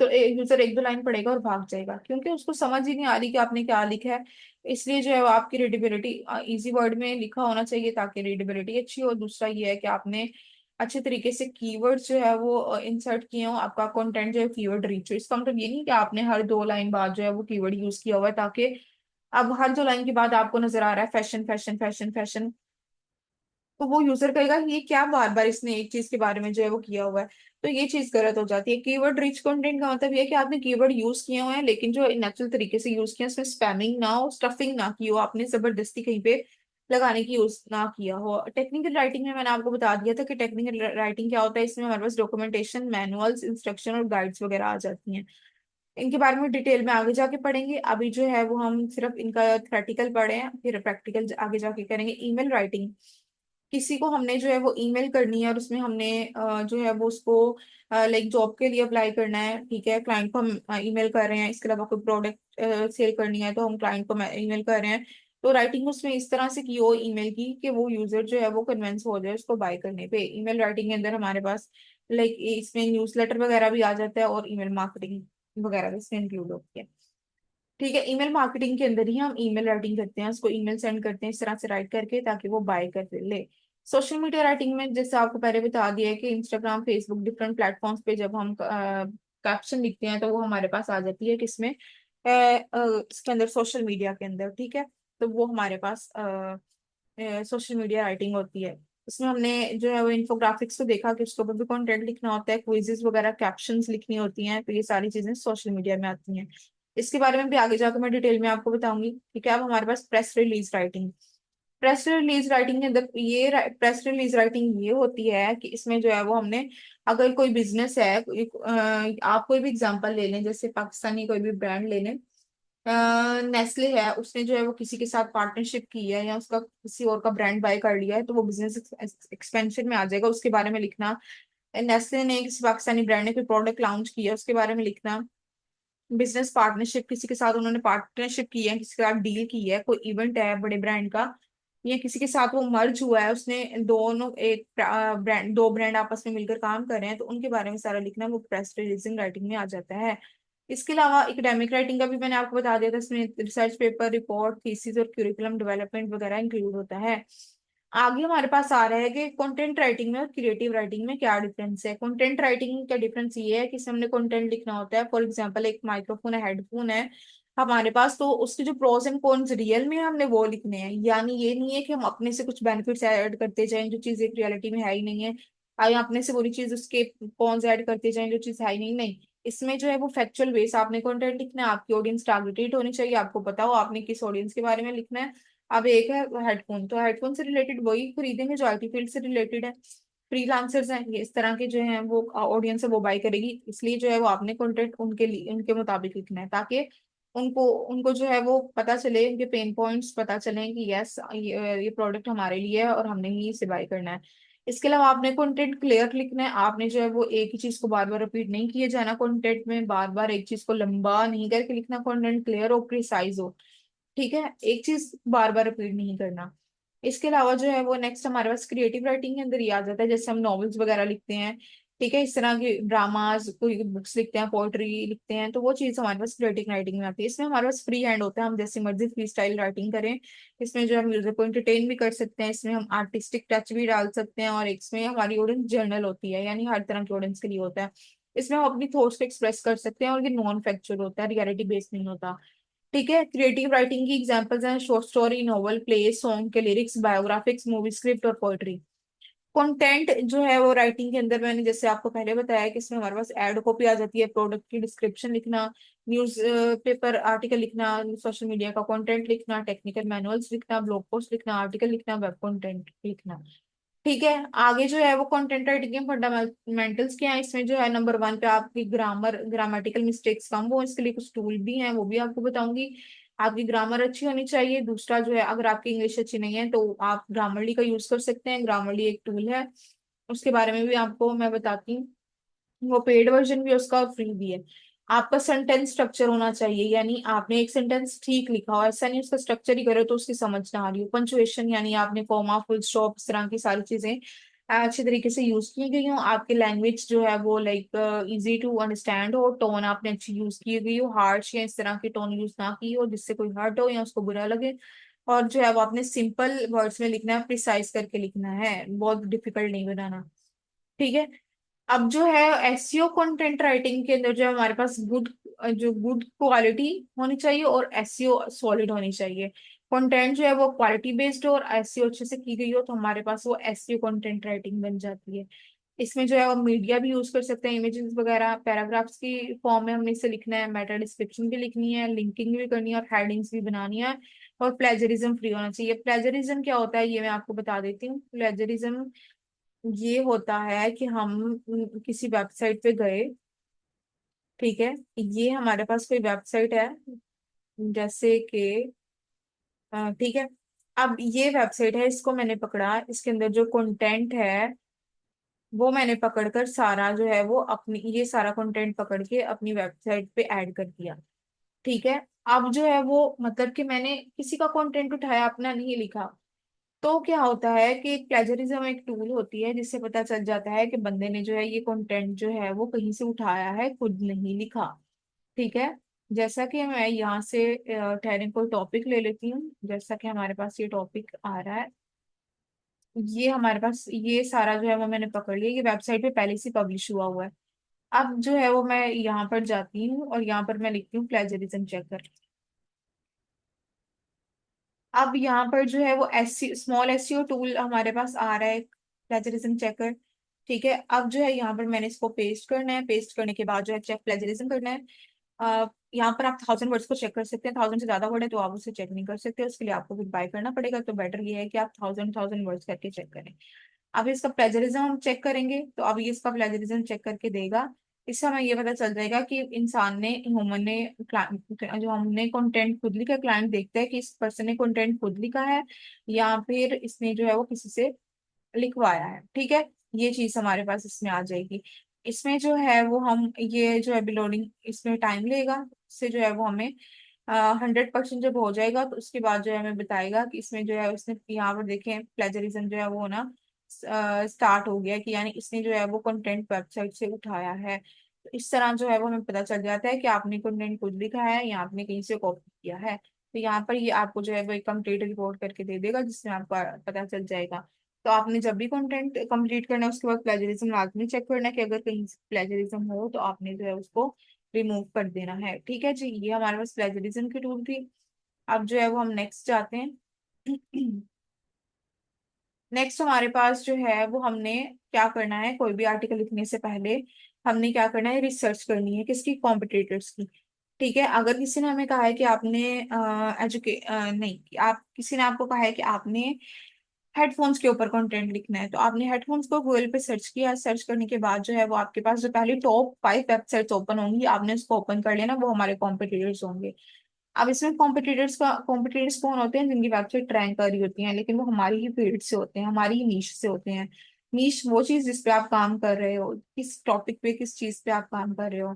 तो यूजर एक दो लाइन पढ़ेगा और भाग जाएगा, क्योंकि उसको समझ ही नहीं आ रही कि आपने क्या लिखा है। इसलिए जो है वो आपकी रीडेबिलिटी इजी वर्ड में लिखा होना चाहिए ताकि रीडेबिलिटी अच्छी हो। दूसरा ये है कि आपने अच्छे तरीके से कीवर्ड जो है वो इंसर्ट किए हो, आपका कंटेंट जो है कीवर्ड रिच हो। इसका मतलब ये नहीं कि आपने हर 2 लाइन बाद जो है वो कीवर्ड यूज किया हुआ है, ताकि अब हर 2 लाइन के बाद आपको नजर आ रहा है फैशन फैशन फैशन फैशन, तो वो यूजर कहेगा कि ये क्या बार बार इसने एक चीज के बारे में जो है वो किया हुआ है, तो ये चीज गलत हो जाती है। कीवर्ड रिच कंटेंट का मतलब ये है कि आपने कीवर्ड यूज किए हुए हैं, लेकिन जो नेचुरल तरीके से यूज किया, उसमें स्पैमिंग ना हो, स्टफिंग ना की हो, आपने जबरदस्ती कहीं पे लगाने की यूज ना किया हो। टेक्निकल राइटिंग में मैंने आपको बता दिया था कि टेक्निकल राइटिंग क्या होता है। इसमें हमारे पास डॉक्यूमेंटेशन, मैनुअल्स, इंस्ट्रक्शन और गाइड्स वगैरह आ जाती हैं। इनके बारे में डिटेल में आगे जाके पढ़ेंगे, अभी जो है वो हम सिर्फ इनका थ्योरेटिकल पढ़े हैं, फिर प्रैक्टिकल आगे जाके करेंगे। ईमेल राइटिंग, किसी को हमने जो है वो ईमेल करनी है और उसमें हमने जो है वो उसको लाइक जॉब के लिए अप्लाई करना है, ठीक है। क्लाइंट को हम ईमेल कर रहे हैं, इसके अलावा कोई प्रोडक्ट सेल करनी है तो हम क्लाइंट को ईमेल कर रहे हैं। तो राइटिंग उसमें इस तरह से की हो ईमेल की कि वो यूजर जो है वो कन्विंस हो जाए उसको बाय करने पे। ईमेल राइटिंग के अंदर हमारे पास लाइक इसमें न्यूज़लेटर वगैरह भी आ जाता है, और ईमेल मार्केटिंग वगैरह भी इसमें इंक्लूड होती है, ठीक है। ईमेल मार्केटिंग के अंदर ही हम ईमेल राइटिंग करते हैं, उसको ईमेल सेंड करते हैं इस तरह से राइट करके ताकि वो बाय कर ले। सोशल मीडिया राइटिंग में जैसे आपको पहले बता दिया है कि इंस्टाग्राम, फेसबुक, डिफरेंट प्लेटफॉर्म्स पे जब हम कैप्शन लिखते हैं तो वो हमारे पास आ जाती है किसमें, इसके अंदर, सोशल मीडिया के अंदर, ठीक है। तो वो हमारे पास सोशल मीडिया राइटिंग होती है। इसमें हमने जो है वो इन्फोग्राफिक्स को देखा कि उसके ऊपर भी कंटेंट लिखना होता है, क्विजेस वगैरह, कैप्शंस लिखनी होती हैं, तो ये सारी चीजें सोशल मीडिया में आती हैं। इसके बारे में भी आगे जाकर मैं डिटेल में आपको बताऊंगी, ठीक है। अब हमारे पास press release writing, press release writing के अंदर ये प्रेस रिलीज राइटिंग ये होती है कि इसमें जो है वो हमने, अगर कोई बिजनेस है, आप कोई भी एग्जांपल ले लें, जैसे पाकिस्तानी कोई भी ब्रांड ले लें, नेस्ले है, उसने जो है वो किसी के साथ पार्टनरशिप की है या उसका किसी और का ब्रांड बाय कर लिया है, तो वो बिजनेस एक्सपेंशन में आ जाएगा। उसके बारे में लिखना, नेस्ले ने किसी पाकिस्तानी ब्रांड ने कोई प्रोडक्ट लॉन्च किया उसके बारे में लिखना, बिजनेस पार्टनरशिप, किसी के साथ उन्होंने पार्टनरशिप की है, किसी के साथ डील की है, कोई इवेंट है बड़े ब्रांड का, या किसी के साथ वो मर्ज हुआ है, उसने दोनों एक ब्रांड, दो ब्रांड आपस में मिलकर काम कर रहे हैं, तो उनके बारे में सारा लिखना वो प्रेस रिलीजिंग राइटिंग में आ जाता है। इसके अलावा एकेडमिक राइटिंग का भी मैंने आपको बता दिया था, इसमें रिसर्च पेपर, रिपोर्ट, थीसिस और क्यूरिकुलम डेवलपमेंट वगैरह इंक्लूड होता है। आगे हमारे पास आ रहा है कि कंटेंट राइटिंग में और क्रिएटिव राइटिंग में क्या डिफरेंस है। कंटेंट राइटिंग का डिफरेंस ये है कि इसमें हमने कंटेंट लिखना होता है। फॉर एग्जांपल एक माइक्रोफोन है, हेडफोन है हमारे पास, तो उसके जो प्रोज एंड कॉन्स रियल में हमने वो लिखने हैं, यानी ये नहीं है कि हम अपने से कुछ बेनिफिट्स ऐड करते जाएं जो चीज एक रियलिटी में है ही नहीं है, या अपने से बुरी चीज उसके कॉन्स ऐड करते जाएं जो चीज है ही नहीं, नहीं। इसमें जो है वो फैक्चुअल बेस आपने कंटेंट लिखना है, आपकी ऑडियंस टारगेटेड होनी चाहिए, आपको पता हो आपने किस ऑडियंस के बारे में लिखना है। अब एक है हेडफोन, तो हेडफोन से रिलेटेड वही खरीदेंगे जो आईटी फील्ड से रिलेटेड है, फ्रीलांसर्स हैं, ये इस तरह के जो हैं वो ऑडियंस है वो बाय करेगी, इसलिए जो है वो आपने कंटेंट उनके लिए उनके मुताबिक लिखना है, ताकि उनको उनको जो है वो पता चले, उनके पेन पॉइंट्स पता चले कि यस ये प्रोडक्ट हमारे लिए है और हमने ही इसे बाय करना है। इसके अलावा आपने कंटेंट क्लियर लिखना है, आपने जो है वो एक ही चीज को बार बार रिपीट नहीं किए जाना, कंटेंट में बार बार एक चीज को लंबा नहीं करके लिखना, कंटेंट क्लियर हो, प्रिसाइज हो, ठीक है। एक चीज बार बार रिपीट नहीं करना। इसके अलावा जो है वो नेक्स्ट हमारे पास क्रिएटिव राइटिंग के अंदर ये आ जाता है, जैसे हम नॉवेल्स वगैरह लिखते हैं, ठीक है, इस तरह के ड्रामाज, कोई बुक्स लिखते हैं, पोएट्री लिखते हैं, तो वो चीज हमारे पास क्रिएटिव राइटिंग में आती है। इसमें हमारे पास फ्री हैंड होता है, हम जैसे मर्जी फ्री स्टाइल राइटिंग करें। इसमें जो हम यूजर को एंटरटेन भी कर सकते हैं, इसमें हम आर्टिस्टिक टच भी डाल सकते हैं, और इसमें हमारी ऑडियंस जर्नल होती है, यानी हर तरह की ऑडियंस के लिए होता है। इसमें हम अपनी थॉट्स को एक्सप्रेस कर सकते हैं और ये नॉन फैक्चुअल होता है, रियलिटी बेस्ड नहीं होता। ठीक है। क्रिएटिव राइटिंग की एग्जांपल्स हैं short story, novel, play, song के लिरिक्स, बायोग्राफिक्स, मूवी स्क्रिप्ट और पोएट्री। कंटेंट जो है वो राइटिंग के अंदर मैंने जैसे आपको पहले बताया कि इसमें हमारे पास एड कॉपी आ जाती है, प्रोडक्ट की डिस्क्रिप्शन लिखना, न्यूज पेपर आर्टिकल लिखना, सोशल मीडिया का कंटेंट लिखना, टेक्निकल मैनुअल्स लिखना, ब्लॉग पोस्ट लिखना, आर्टिकल लिखना, वेब कंटेंट लिखना। ठीक है। आगे जो है वो कंटेंट राइटिंग के फंडामेंटल्स क्या है, इसमें जो है नंबर 1 पे आपकी ग्रामेटिकल मिस्टेक्स कम हो, इसके लिए कुछ टूल भी हैं, वो भी आपको बताऊंगी। आपकी ग्रामर अच्छी होनी चाहिए। दूसरा जो है, अगर आपकी इंग्लिश अच्छी नहीं है तो आप ग्रामरली का यूज कर सकते हैं, ग्रामरली एक टूल है, उसके बारे में भी आपको मैं बताती हूँ। वो पेड वर्जन भी है उसका और फ्री भी है। आपका सेंटेंस स्ट्रक्चर होना चाहिए, यानी आपने एक सेंटेंस ठीक लिखा हो, ऐसा नहीं उसका स्ट्रक्चर ही करे तो उसकी समझ ना आ रही हो। पंचुएशन यानी आपने कॉमा, फुल स्टॉप, इस तरह की सारी चीजें अच्छे तरीके से यूज की गई हो। आपकी लैंग्वेज जो है वो लाइक इजी टू अंडरस्टैंड हो, टोन आपने अच्छी यूज की गई हो, हार्श या इस तरह की टोन यूज ना की हो जिससे कोई हर्ट हो या उसको बुरा लगे। और जो है वो आपने सिंपल वर्ड्स में लिखना है, प्रिसाइज करके लिखना है, बहुत डिफिकल्ट नहीं बनाना। ठीक है। अब जो है एसईओ कंटेंट राइटिंग के अंदर जो है हमारे पास गुड क्वालिटी होनी चाहिए और एसईओ सॉलिड होनी चाहिए। कंटेंट जो है वो क्वालिटी बेस्ड हो और एसईओ अच्छे से की गई हो तो हमारे पास वो एसईओ कंटेंट राइटिंग बन जाती है। इसमें जो है वो मीडिया भी यूज कर सकते हैं, इमेजेस वगैरह, पैराग्राफ्स की फॉर्म में हमने इसे लिखना है, मेटा डिस्क्रिप्शन भी लिखनी है, लिंकिंग भी करनी है और हेडिंग्स भी बनानी है। और प्लेजरिज्म फ्री होना चाहिए। प्लेजरिज्म क्या होता है ये मैं आपको बता देती हूँ। प्लेजरिज्म ये होता है कि हम किसी वेबसाइट पे गए, ठीक है, ये हमारे पास कोई वेबसाइट है जैसे कि ठीक है, अब ये वेबसाइट है, इसको मैंने पकड़ा, इसके अंदर जो कंटेंट है वो मैंने पकड़कर सारा जो है वो अपनी ये सारा कंटेंट पकड़ के अपनी वेबसाइट पे ऐड कर दिया। ठीक है। अब जो है वो मतलब कि मैंने किसी का कंटेंट उठाया, अपना नहीं लिखा। तो क्या होता है कि प्लेजरिज्म एक टूल होती है जिससे पता चल जाता है कि बंदे ने जो है ये कंटेंट जो है वो कहीं से उठाया है, खुद नहीं लिखा। ठीक है। जैसा कि मैं यहाँ से ठहरे कोई टॉपिक ले लेती हूँ, जैसा कि हमारे पास ये टॉपिक आ रहा है, ये हमारे पास ये सारा जो है वो मैंने पकड़ लिया, ये वेबसाइट पे पहले से पब्लिश हुआ हुआ है। अब जो है वो मैं यहाँ पर जाती हूँ और यहाँ पर मैं लिखती हूँ प्लेजरिज्म चेकर। अब यहाँ पर जो है वो स्मॉल एसईओ टूल हमारे पास आ रहा है, प्लेजरिज्म चेकर। ठीक है। अब जो है यहाँ पर मैंने इसको पेस्ट करना है, पेस्ट करने के बाद जो है चेक प्लेजरिज्म करना है। यहाँ पर आप 1000 वर्ड्स को चेक कर सकते हैं, 1000 से ज्यादा वर्ड है तो आप उसे चेक नहीं कर सकते, उसके लिए आपको फिर बाय करना पड़ेगा, तो बेटर ये है कि आप 1000 वर्ड्स करके चेक करें। अब इसका प्लेजरिज्म हम चेक करेंगे तो अब ये इसका प्लेजरिज्म चेक करके देगा। इससे हमें ये पता चल जाएगा कि इंसान ने ह्यूमन ने जो हमने कंटेंट खुद लिखा, क्लाइंट देखता है कि इस पर्सन ने कंटेंट खुद लिखा है या फिर इसने जो है वो किसी से लिखवाया है। ठीक है। ये चीज हमारे पास इसमें आ जाएगी। इसमें जो है वो हम ये जो है बिलोडिंग इसमें टाइम लेगा, इससे जो है वो हमें 100% जब हो जाएगा तो उसके बाद जो है हमें बताएगा कि इसमें जो है उसने यहाँ पर देखें प्लेजरिज्म जो है वो ना स्टार्ट हो गया, कि यानी इसने जो है वो कंटेंट वेबसाइट से उठाया है। तो इस तरह जो है वो हमें पता चल जाता है कि आपने कंटेंट खुद लिखा है या आपने कहीं से कॉपी किया है। तो यहाँ पर ये आपको जो है वो एक कंप्लीट रिपोर्ट करके दे देगा जिसमें आपको पता चल जाएगा। तो आपने जब भी कंटेंट कंप्लीट करना है उसके बाद प्लेजरिज्म लाजमी चेक करना है कि अगर कहीं प्लेजरिज्म हो तो आपने जो है उसको रिमूव कर देना है। ठीक है जी, ये हमारे पास प्लेजरिज्म की टूल थी। अब जो है वो हम नेक्स्ट जाते हैं। नेक्स्ट हमारे पास जो है वो हमने क्या करना है, कोई भी आर्टिकल लिखने से पहले हमने क्या करना है, रिसर्च करनी है किसकी, कॉम्पिटिटर्स की। ठीक है। अगर किसी ने हमें कहा है कि आपने नहीं, आप किसी ने आपको कहा है कि आपने हेडफोन्स के ऊपर कंटेंट लिखना है, तो आपने हेडफोन्स को गूगल पे सर्च किया, सर्च करने के बाद जो है वो आपके पास जो पहले टॉप 5 वेबसाइट्स ओपन होंगी आपने उसको ओपन कर लेना, वो हमारे कॉम्पिटिटर्स होंगे। अब इसमें कॉम्पिटिटर्स कौन होते हैं, जिनकी वेबसाइट रैंक कर रही होती है लेकिन वो हमारी ही फील्ड से होते हैं, हमारी ही नीश से होते हैं। नीश वो चीज जिस पे आप काम कर रहे हो, किस टॉपिक पे किस चीज पे आप काम कर रहे हो,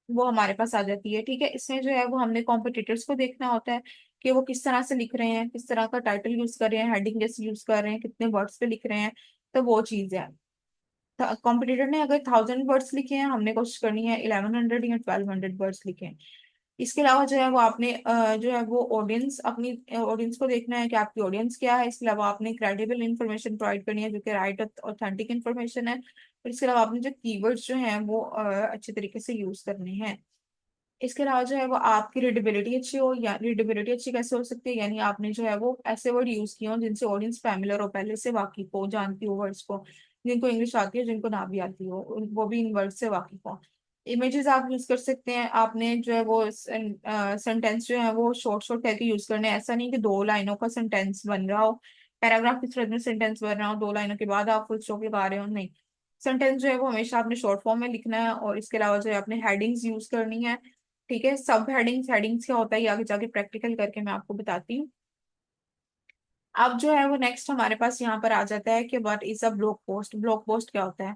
वो हमारे पास आ जाती है। ठीक है। इसमें जो है वो हमने कॉम्पिटिटर्स को देखना होता है कि वो किस तरह से लिख रहे हैं, किस तरह का टाइटल यूज कर रहे हैं, हेडिंग जैसे यूज कर रहे हैं, कितने वर्ड्स पे लिख रहे हैं। तो वो चीज है। कॉम्पिटिटर ने अगर 1000 वर्ड्स लिखे हैं, हमने कोशिश करनी है 1100 या 1200 वर्ड्स लिखे हैं। इसके अलावा जो है वो आपने जो है वो ऑडियंस, अपनी ऑडियंस को देखना है कि आपकी ऑडियंस क्या है। इसके अलावा आपने क्रेडिबल इंफॉर्मेशन प्रोवाइड करनी है जो कि राइट ऑथेंटिक इंफॉर्मेशन है। और इसके अलावा आपने जो कीवर्ड्स जो हैं वो अच्छे तरीके से यूज करने हैं। इसके अलावा जो है वो आपकी रीडेबिलिटी अच्छी हो, या रीडेबिलिटी अच्छी कैसे हो सकती है, यानी आपने जो है वो ऐसे वर्ड यूज किए हो जिनसे ऑडियंस फैमिलियर हो, पहले से वाकिफ हो, जानती हो वर्ड्स को, जिनको इंग्लिश आती है, जिनको ना भी आती हो, वो भी इन वर्ड से वाकिफ हो। इमेजेस आप यूज कर सकते हैं। आपने जो है वो सेंटेंस जो है वो शॉर्ट शॉर्ट करके यूज करने हैं। ऐसा नहीं कि 2 लाइनों का सेंटेंस बन रहा हो, पैराग्राफ की सूरत में सेंटेंस बन रहा हो, 2 लाइनों के बाद आप फुल स्टॉप लगा रहे हो, नहीं। सेंटेंस जो है वो हमेशा आपने शॉर्ट फॉर्म में लिखना है। और इसके अलावा जो है आपने हेडिंग्स यूज करनी है। ठीक है, सब हेडिंग्स, हेडिंग्स क्या होता है ये आगे जाके प्रैक्टिकल करके मैं आपको बताती हूँ। अब जो है वो नेक्स्ट हमारे पास यहाँ पर आ जाता है कि what is a blog post. Blog post क्या होता है?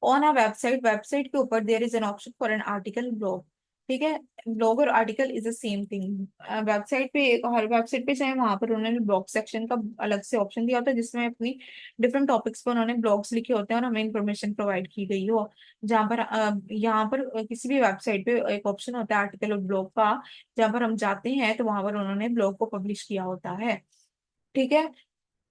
ऑन अ वेबसाइट, वेबसाइट के ऊपर there is an option for an article blog. ठीक है, ब्लॉग और article is the same thing. Website पे, हर वेबसाइट पे चाहे वहां पर उन्होंने ब्लॉग सेक्शन का अलग से ऑप्शन दिया होता है जिसमें अपनी डिफरेंट टॉपिक्स पर उन्होंने ब्लॉग्स लिखे होते हैं और हमें इंफॉर्मेशन प्रोवाइड की गई हो। जहाँ पर यहाँ पर किसी भी वेबसाइट पे एक ऑप्शन होता है आर्टिकल और ब्लॉग का, जहाँ पर हम जाते हैं तो वहां पर उन्होंने ब्लॉग को पब्लिश किया होता है। ठीक है,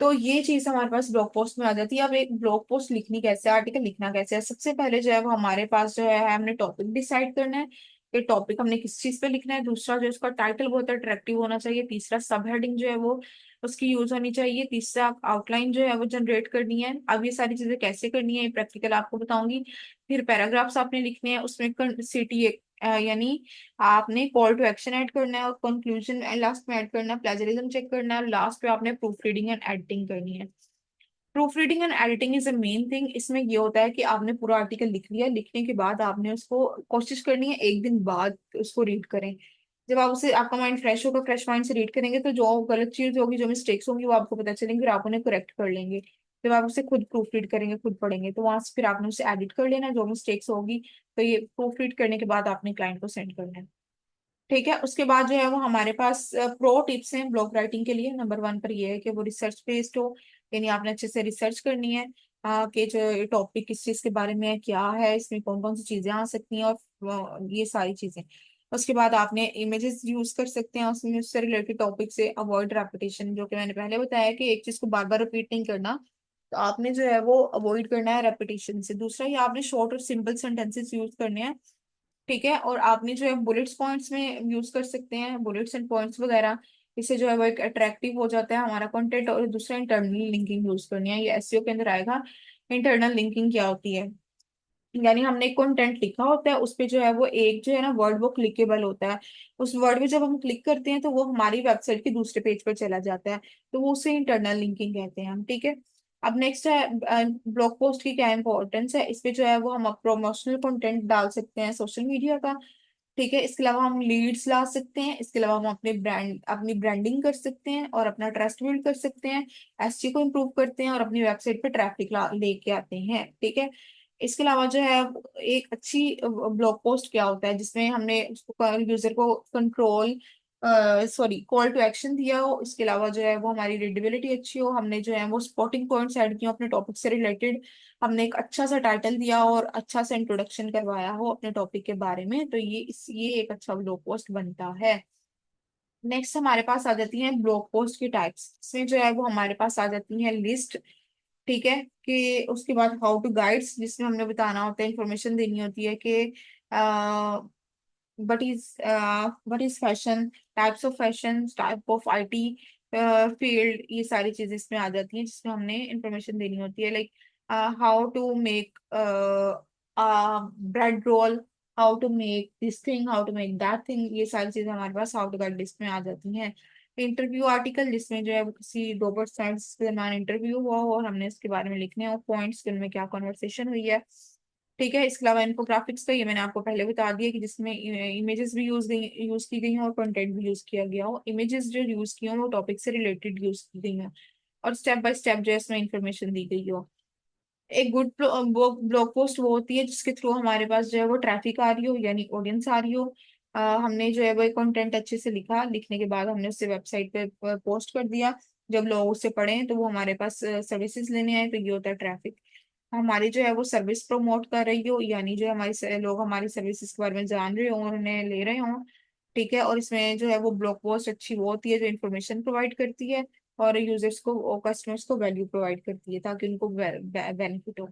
तो ये चीज हमारे पास ब्लॉग पोस्ट में आ जाती है। अब एक ब्लॉग पोस्ट लिखनी कैसे, आर्टिकल लिखना कैसे है? सबसे पहले जो है वो हमारे पास जो है हमने टॉपिक डिसाइड करना है कि टॉपिक हमने किस चीज पे लिखना है। दूसरा जो उसका टाइटल बहुत अट्रैक्टिव होना चाहिए। तीसरा सब हेडिंग जो है वो उसकी यूज होनी चाहिए। तीसरा आउटलाइन जो है वो जनरेट करनी है। अब ये सारी चीजें कैसे करनी है प्रैक्टिकल आपको बताऊंगी। फिर पैराग्राफ्स आपने लिखने हैं, उसमें सिटी यानी आपने कॉल टू एक्शन ऐड करना है, और कंक्लूजन लास्ट में ऐड करना है, प्लेजरिज्म चेक करना है, और लास्ट पे आपने प्रूफ रीडिंग एंड एडिटिंग करनी है। Proof reading and editing is a main thing. इसमें ये होता है कि आपने पूरा आर्टिकल लिख लिया, लिखने के बाद आपने उसको कोशिश करनी है 1 दिन बाद उसको रीड करें। जब आप उसे, आपका माइंड फ्रेश होगा, फ्रेश माइंड से रीड करेंगे तो जो गलत चीज होगी, जो मिस्टेक्स होंगी वो आपको पता चलेंगी, फिर आप उन्हें करेक्ट कर लेंगे। जब आप उसे खुद प्रूफ रीड करेंगे, खुद पढ़ेंगे, तो वहां से फिर आपने उसे एडिट कर लेना जो मिस्टेक्स होगी। तो ये प्रूफ रीड करने के बाद आपने क्लाइंट को सेंड करना है। ठीक है, उसके बाद जो है वो हमारे पास प्रो टिप्स हैं ब्लॉग राइटिंग के लिए। नंबर 1 पर ये है कि वो रिसर्च बेस्ड हो, यानी आपने अच्छे से रिसर्च करनी है कि जो टॉपिक किस चीज के बारे में है, क्या है, इसमें कौन कौन सी चीजें आ सकती हैं, और ये सारी चीजें। उसके बाद आपने इमेजेस यूज कर सकते हैं उसमें, उससे रिलेटेड टॉपिक से। अवॉइड रेपिटेशन, जो कि मैंने पहले बताया कि एक चीज को बार बार रिपीट नहीं करना, तो आपने जो है वो अवॉइड करना है रेपिटेशन से। दूसरा, ये आपने शॉर्ट और सिंपल सेंटेंसेस यूज करने हैं। ठीक है, और आपने जो है बुलेट्स पॉइंट्स में यूज कर सकते हैं, बुलेट्स एंड पॉइंट्स वगैरह। इससे जो है वो एक अट्रैक्टिव हो जाता है हमारा कंटेंट। और दूसरा, इंटरनल लिंकिंग यूज करनी है, ये एसईओ के अंदर आएगा। इंटरनल लिंकिंग क्या होती है? यानी हमने एक कंटेंट लिखा होता है, उस पे जो है वो एक जो है ना वर्ड वो क्लिकेबल होता है। उस वर्ड पे जब हम क्लिक करते हैं तो वो हमारी वेबसाइट के दूसरे पेज पर चला जाता है, तो वो उसे इंटरनल लिंकिंग कहते हैं हम। ठीक है, अब नेक्स्ट है ब्लॉग पोस्ट की क्या इंपॉर्टेंस है। इस पे जो है वो हम प्रमोशनल कंटेंट डाल सकते हैं सोशल मीडिया का। ठीक है, इसके अलावा हम लीड्स ला सकते हैं। इसके अलावा हम अपनी ब्रांडिंग कर सकते हैं और अपना ट्रस्ट बिल्ड कर सकते हैं। एसईओ को इम्प्रूव करते हैं और अपनी वेबसाइट पे ट्रैफिक लेके आते हैं। ठीक है, इसके अलावा जो है एक अच्छी ब्लॉग पोस्ट क्या होता है जिसमें हमने उसको यूजर को control, sorry, call to action दिया हो। इसके अलावा जो है वो हमारी रीडेबिलिटी अच्छी हो, हमने जो है वो स्पॉटिंग पॉइंट्स ऐड किए हो अपने टॉपिक से रिलेटेड, हमने एक अच्छा सा टाइटल दिया और अच्छा सा इंट्रोडक्शन करवाया हो अपने टॉपिक के बारे में, तो ये एक अच्छा ब्लॉग पोस्ट बनता है। नेक्स्ट हमारे पास आ जाती है ब्लॉग पोस्ट की टाइप्स। इसमें जो है वो हमारे पास आ जाती है लिस्ट। ठीक है, कि उसके बाद हाउ टू गाइड्स, जिसमें हमने बताना होता है, इंफॉर्मेशन देनी होती है कि what is fashion, types of fashion, type of IT field, ये सारी चीजें इसमें आ जाती हैं जिसमें हमने इंफॉर्मेशन देनी होती है। Like how to make bread roll, how to make this thing, how to make that thing, ये सारी चीजें हमारे पास हाउ टू गाइड लिस्ट में आ जाती हैं। इंटरव्यू आर्टिकल, जिसमें जो है वो किसी दो पर्सनस के दरमियान इंटरव्यू हुआ हो और हमने इसके बारे में लिखने हो पॉइंट्स कि उनमें क्या कॉन्वर्सेशन हुई है। ठीक है, इसके अलावा इन्फोग्राफिक्स, तो ये मैंने आपको पहले बता दिया कि जिसमें इमेजेस भी यूज की गई हैं और कंटेंट भी यूज किया गया हो। इमेजेस जो यूज की हो वो टॉपिक से रिलेटेड यूज की गई हैं, और स्टेप बाय स्टेप जो है इसमें इंफॉर्मेशन दी गई हो। एक गुड ब्लॉग पोस्ट वो होती है जिसके थ्रू हमारे पास जो है वो ट्रैफिक आ रही हो, यानी ऑडियंस आ रही हो। हमने जो है वो कंटेंट अच्छे से लिखा, लिखने के बाद हमने उससे वेबसाइट पे पोस्ट कर दिया। जब लोग उसे पढ़ें तो वो हमारे पास सर्विसेज लेने आए, तो ये होता है ट्रैफिक। हमारी जो है वो सर्विस प्रमोट कर रही हो, यानी जो हमारी लोग हमारी सर्विसेज के बारे में जान रहे हो और उन्हें ले रहे हो। ठीक है। और इसमें जो है वो ब्लॉग पोस्ट अच्छी वो होती है जो इन्फॉर्मेशन प्रोवाइड करती है और यूजर्स को और कस्टमर्स को वैल्यू प्रोवाइड करती है ताकि उनको बेनिफिट हो।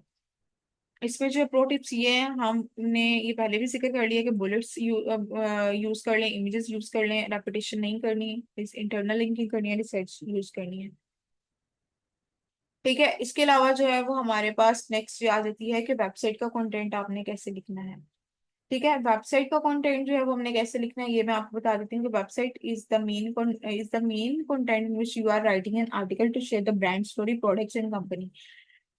इसमें जो प्रो टिप्स ये हैं, हमने ये पहले भी जिक्र कर लिया कि बुलेट्स यूज कर लें, इमेजेस यूज कर लें, रेपिटेशन नहीं करनी, इस इंटरनल लिंकिंग करनी है, रिसर्च यूज करनी है। ठीक है। इसके अलावा जो है वो हमारे पास नेक्स्ट आ जाती है कि वेबसाइट का कंटेंट आपने कैसे लिखना है। ठीक है। वेबसाइट का कंटेंट जो है वो हमने कैसे लिखना है ये मैं आपको बता देती हूँ कि website is the main content in which you are writing an article to share the brand story products and company.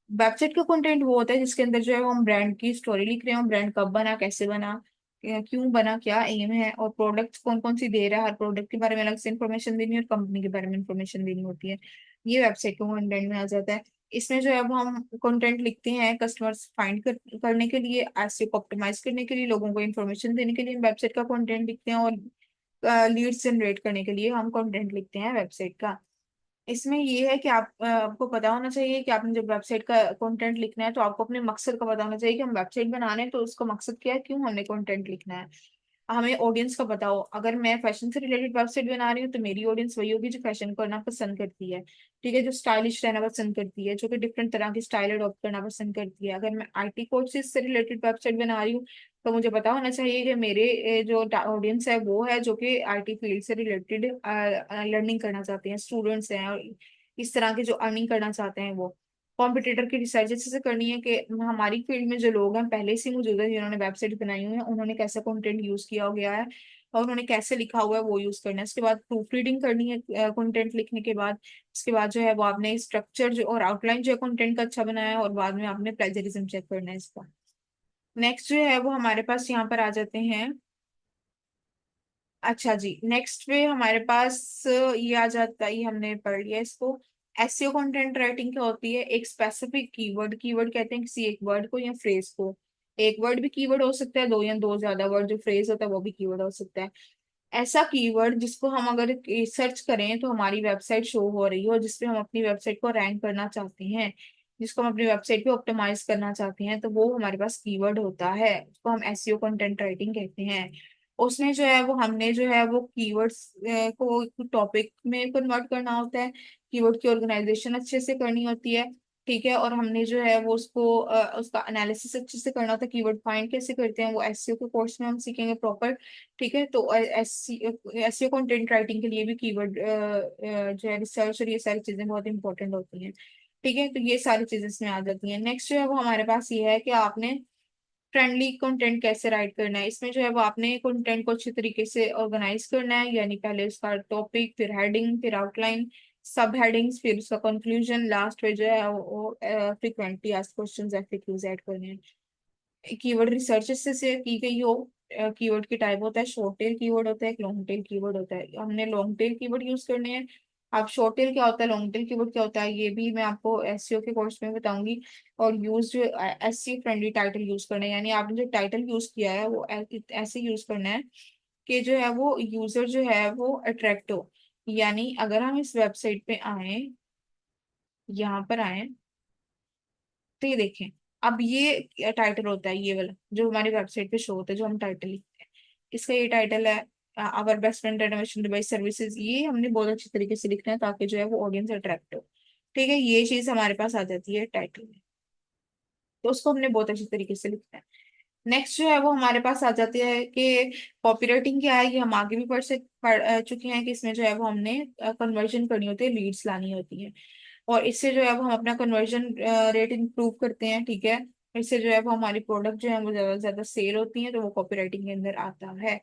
Website का कंटेंट वो होता है जिसके अंदर जो है वो हम ब्रांड की स्टोरी लिख रहे हो, ब्रांड कब बना, कैसे बना, क्यों बना, क्या एम है, और प्रोडक्ट्स कौन कौन सी दे रहा है, हर प्रोडक्ट के बारे में अलग से इन्फॉर्मेशन देनी है और कंपनी के बारे में इन्फॉर्मेशन देनी होती है। ये वेबसाइट का कंटेंट में आ जाता है। इसमें जो है अब हम कंटेंट लिखते हैं कस्टमर्स करने के लिए, एसईओ को ऑप्टिमाइज करने के लिए, लोगों को इन्फॉर्मेशन देने के लिए वेबसाइट का कंटेंट लिखते हैं, और लीड्स जनरेट करने के लिए हम कंटेंट लिखते हैं वेबसाइट का। इसमें ये है कि आपको पता होना चाहिए कि आपने जब वेबसाइट का कंटेंट लिखना है तो आपको अपने मकसद का पता होना चाहिए कि हम वेबसाइट बना रहे हैं तो उसका मकसद क्या है, क्यों हमने कंटेंट लिखना है। हमें ऑडियंस का पता हो, अगर मैं फैशन से रिलेटेड वेबसाइट बना रही हूँ तो मेरी ऑडियंस वही होगी जो फैशन करना पसंद करती है। ठीक है, जो स्टाइलिश रहना पसंद करती है, जो कि डिफरेंट तरह की स्टाइल अडॉप्ट करना पसंद करती है। अगर मैं आईटी कोर्सेज से रिलेटेड वेबसाइट बना रही हूँ तो मुझे पता होना चाहिए कि मेरे जो ऑडियंस है वो है जो कि आईटी फील्ड से रिलेटेड लर्निंग करना चाहते हैं, स्टूडेंट्स हैं, और इस तरह के जो अर्निंग करना चाहते हैं वो। कॉम्पिटिटर की रिसर्च अच्छे से करनी है कि हमारी फील्ड में जो लोग हैं पहले से मौजूद है जिन्होंने वेबसाइट बनाई हुई है उन्होंने कैसा कंटेंट यूज किया गया है और उन्होंने कैसे लिखा हुआ है वो यूज करना है। उसके बाद प्रूफ रीडिंग करनी है कंटेंट लिखने के बाद। उसके बाद जो है वो आपने स्ट्रक्चर जो और आउटलाइन जो है कंटेंट का अच्छा बनाया है और बाद में आपने प्लेजरिज्म चेक करना है इसका। नेक्स्ट जो है वो हमारे पास यहाँ पर आ जाते हैं। अच्छा जी, नेक्स्ट पे हमारे पास ये आ जाता है, ये हमने पढ़ लिया इसको। एसईओ कंटेंट राइटिंग क्या होती है? एक स्पेसिफिक कीवर्ड, कीवर्ड कहते हैं किसी एक वर्ड को या फ्रेज को। एक वर्ड भी कीवर्ड हो सकता है, दो या दो ज्यादा वर्ड जो फ्रेज होता है वो भी कीवर्ड हो सकता है। ऐसा कीवर्ड जिसको हम अगर सर्च करें तो हमारी वेबसाइट शो हो रही हो, जिसपे हम अपनी वेबसाइट को रैंक करना चाहते हैं, जिसको हम अपनी वेबसाइट पे ऑप्टिमाइज करना चाहते हैं, तो वो हमारे पास कीवर्ड होता है, उसको हम एसईओ कंटेंट राइटिंग कहते हैं। उसमें जो है वो हमने जो है वो कीवर्ड्स को टॉपिक में कन्वर्ट करना होता है, कीवर्ड की ऑर्गेनाइजेशन अच्छे से करनी होती है। ठीक है। और हमने जो है वो उसका एनालिसिस अच्छे से करना होता है, कीवर्ड फाइंड कैसे करते हैं वो एसईओ के कोर्स में हम सीखेंगे प्रॉपर। ठीक है। तो एसईओ कंटेंट राइटिंग के लिए भी कीवर्ड जो है रिसर्च और ये सारी चीजें बहुत इंपॉर्टेंट होती हैं। ठीक है। तो ये सारी चीजें इसमें आ जाती हैं। नेक्स्ट जो है वो हमारे पास ये है कि आपने फ्रेंडली कंटेंट कैसे राइट करना है। इसमें जो है वो आपने कंटेंट को अच्छे तरीके से ऑर्गेनाइज करना है, यानी पहले उसका टॉपिक, फिर हेडिंग, फिर आउटलाइन, सब हेडिंग्स, फिर उसका कंक्लूजन, लास्ट में जो है वो frequently asked questions FAQs add करने हैं। कीवर्ड रिसर्च से की गई हो। कीवर्ड की टाइप होता है शॉर्ट टेल कीवर्ड होता है, एक लॉन्ग टेल कीवर्ड होता है। हमने लॉन्ग टेल कीवर्ड यूज करने हैं। अब शॉर्ट टेल क्या होता है, लॉन्ग टेल कीवर्ड क्या होता है, ये भी मैं आपको एसईओ के कोर्स में बताऊंगी। और यूज जो एसईओ फ्रेंडली टाइटल यूज करना है, यानी आपने जो टाइटल यूज किया है वो ऐसे यूज करना है कि जो है वो यूजर जो है वो अट्रैक्ट हो। यानी अगर हम इस वेबसाइट पे आए, यहाँ पर आए, तो ये देखें, अब ये टाइटल होता है, ये वाला जो हमारी वेबसाइट पे शो होता है जो हम टाइटल लिखते हैं, इसका ये टाइटल है our best friend renovation device services. ये हमने बहुत अच्छी तरीके से लिखना है ताकि जो है वो ऑडियंस अट्रैक्ट हो। ठीक है, ये चीज हमारे पास आ जाती है टाइटल में, तो उसको हमने बहुत अच्छी तरीके से लिखना है। नेक्स्ट जो है वो हमारे पास आ जाती है कि कॉपीराइटिंग क्या है, ये हम आगे भी पढ़ चुके हैं कि इसमें जो है वो हमने कन्वर्जन करनी होती है, लीड्स लानी होती है, और इससे जो है वो हम अपना कन्वर्जन रेट इंप्रूव करते हैं। ठीक है। इससे जो है वो हमारी प्रोडक्ट जो है वो ज्यादा से ज्यादा सेल होती है, तो वो कॉपीराइटिंग के अंदर आता है।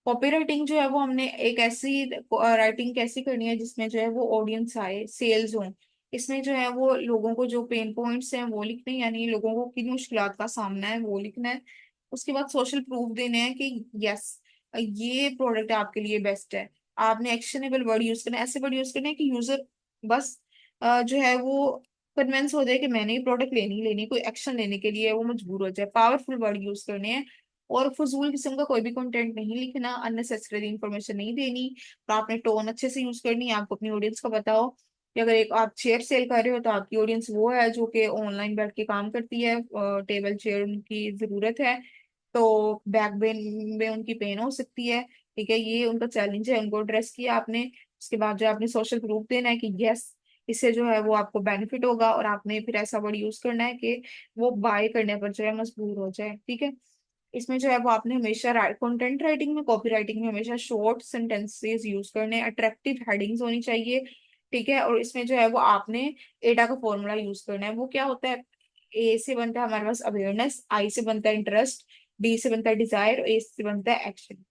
कॉपी राइटिंग जो है वो हमने एक ऐसी राइटिंग कैसी करनी है जिसमें जो है वो ऑडियंस आए, सेल्स हो। इसमें जो है वो लोगों को जो पेन पॉइंट्स हैं वो लिखने हैं, यानी लोगों को किन मुश्किलात का सामना है वो लिखना है। उसके बाद सोशल प्रूफ देने हैं कि यस ये प्रोडक्ट आपके लिए बेस्ट है। आपने एक्शनेबल वर्ड यूज करना है, ऐसे वर्ड यूज करने हैं कि यूजर बस जो है वो कन्विंस हो जाए कि मैंने ये प्रोडक्ट लेनी ही लेनी, कोई एक्शन लेने के लिए वो मजबूर हो जाए। पावरफुल वर्ड यूज करने हैं और फजूल किस्म का कोई भी कंटेंट नहीं लिखना, अननेसेसरी इंफॉर्मेशन नहीं देनी। तो आपने टोन अच्छे से यूज करनी है, आपको अपनी ऑडियंस का बताओ कि अगर एक आप चेयर सेल कर रहे हो तो आपकी ऑडियंस वो है जो कि ऑनलाइन बैठ के काम करती है, टेबल चेयर उनकी जरूरत है, तो बैक पेन में उनकी पेन हो सकती है, ठीक है, ये उनका चैलेंज है, उनको एड्रेस किया आपने। उसके बाद जो आपने सोशल प्रूफ देना है कि यस इससे जो है वो आपको बेनिफिट होगा, और आपने फिर ऐसा वर्ड यूज करना है कि वो बाय करने पर जो है मजबूर हो जाए। ठीक है, इसमें जो है वो आपने हमेशा कंटेंट राइटिंग में, कॉपी राइटिंग में हमेशा शॉर्ट सेंटेंसेस यूज करने, अट्रैक्टिव हेडिंग्स होनी चाहिए। ठीक है, और इसमें जो है वो आपने एडा का फॉर्मूला यूज करना है। वो क्या होता है, ए से बनता है हमारे पास अवेयरनेस, आई से बनता है इंटरेस्ट, डी से बनता है डिजायर, ए से बनता है एक्शन।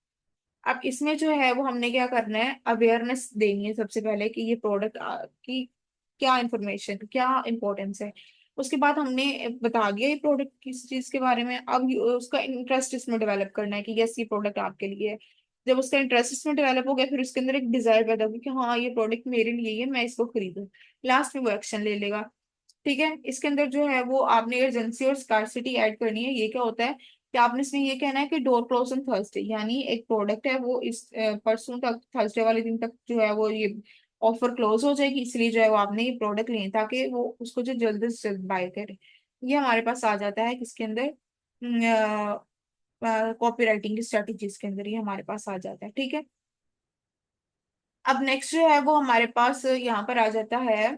अब इसमें जो है वो हमने क्या करना है, अवेयरनेस देनी है सबसे पहले कि ये प्रोडक्ट की क्या इंफॉर्मेशन, क्या इंपॉर्टेंस है। उसके बाद हमने बता दिया ये प्रोडक्ट किस चीज के बारे में। अब उसका इंटरेस्ट इसमें डेवलप करना है कि यस ये प्रोडक्ट आपके लिए है। जब उसका इंटरेस्ट इसमें डेवलप हो गया, फिर उसके अंदर एक डिजायर पैदा होगी कि हाँ ये प्रोडक्ट मेरे लिए ही है, मैं इसको खरीदूं। लास्ट में वो एक्शन ले लेगा। ठीक है, इसके अंदर जो है वो आपने अर्जेंसी और स्कार्सिटी ऐड करनी है। ये क्या होता है कि आपने इसमें ये कहना है कि डोर क्लोज ऑन थर्सडे, यानी एक प्रोडक्ट है वो इस परसों तक, थर्सडे वाले दिन तक जो है वो ये ऑफर क्लोज हो जाएगी, इसलिए जो है वो आपने ये प्रोडक्ट लें ताकि वो उसको जो जल्द से जल्द बाय करे। ये हमारे पास आ जाता है किसके अंदर, कॉपी राइटिंग की स्ट्रेटेजीज के अंदर ये हमारे पास आ जाता है। ठीक है, अब नेक्स्ट जो है वो हमारे पास यहाँ पर आ जाता है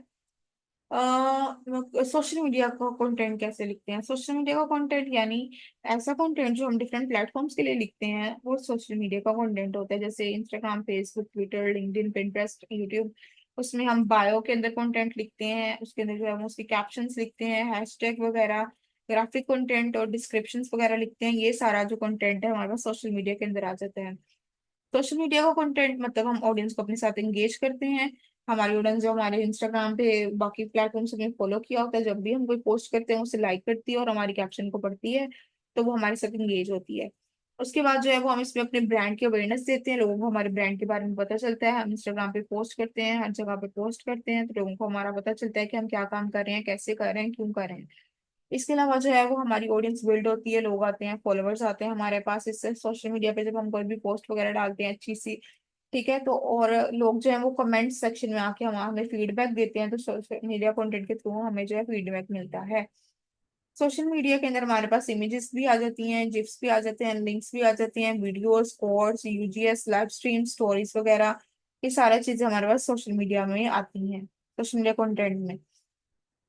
सोशल मीडिया का कंटेंट कैसे लिखते हैं। सोशल मीडिया का कंटेंट यानी ऐसा कंटेंट जो हम डिफरेंट प्लेटफॉर्म्स के लिए लिखते हैं, वो सोशल मीडिया का कंटेंट होता है। जैसे Instagram, Facebook, Twitter, LinkedIn, Pinterest, YouTube. उसमें हम बायो के अंदर कंटेंट लिखते हैं, उसके अंदर जो है हम उसके कैप्शंस लिखते हैं, हैशटैग वगैरह, ग्राफिक कंटेंट और डिस्क्रिप्शंस वगैरह लिखते हैं। ये सारा जो कंटेंट है हमारे पास सोशल मीडिया के अंदर आ जाता है। सोशल मीडिया का कंटेंट मतलब हम ऑडियंस को अपने साथ एंगेज करते हैं। हमारी ऑडियंस जो हमारे इंस्टाग्राम पे बाकी प्लेटफॉर्म्स में फॉलो किया होता है, जब भी हम कोई पोस्ट करते हैं उसे लाइक करती है और हमारी कैप्शन को पढ़ती है, तो वो हमारे साथ एंगेज होती है। उसके बाद जो है वो हम इसमें अपने ब्रांड की अवेयरनेस देते हैं, लोगों को हमारे ब्रांड के बारे में पता चलता है। हम इंस्टाग्राम पे पोस्ट करते हैं, हर जगह पे पोस्ट करते हैं, तो लोगों को हमारा पता चलता है कि हम क्या काम कर रहे हैं, कैसे कर रहे हैं, क्यों कर रहे हैं। इसके अलावा जो है वो हमारी ऑडियंस बिल्ड होती है, लोग आते हैं, फॉलोअर्स आते हैं हमारे पास। इससे सोशल मीडिया पे जब हम कोई भी पोस्ट वगैरह डालते हैं अच्छी सी, ठीक है, तो और लोग जो है वो कमेंट सेक्शन में आके हमें फीडबैक देते हैं, तो सोशल मीडिया कंटेंट के थ्रू हमें जो है फीडबैक मिलता है। सोशल मीडिया के अंदर हमारे पास इमेजेस भी आ जाती हैं, जिप्स भी आ जाते हैं, लिंक्स भी आ जाती हैं, videos, codes, UGS, live stream, stories वगैरह। ये सारा चीजें हमारे पास सोशल मीडिया में आती हैं, सोशल मीडिया कंटेंट में।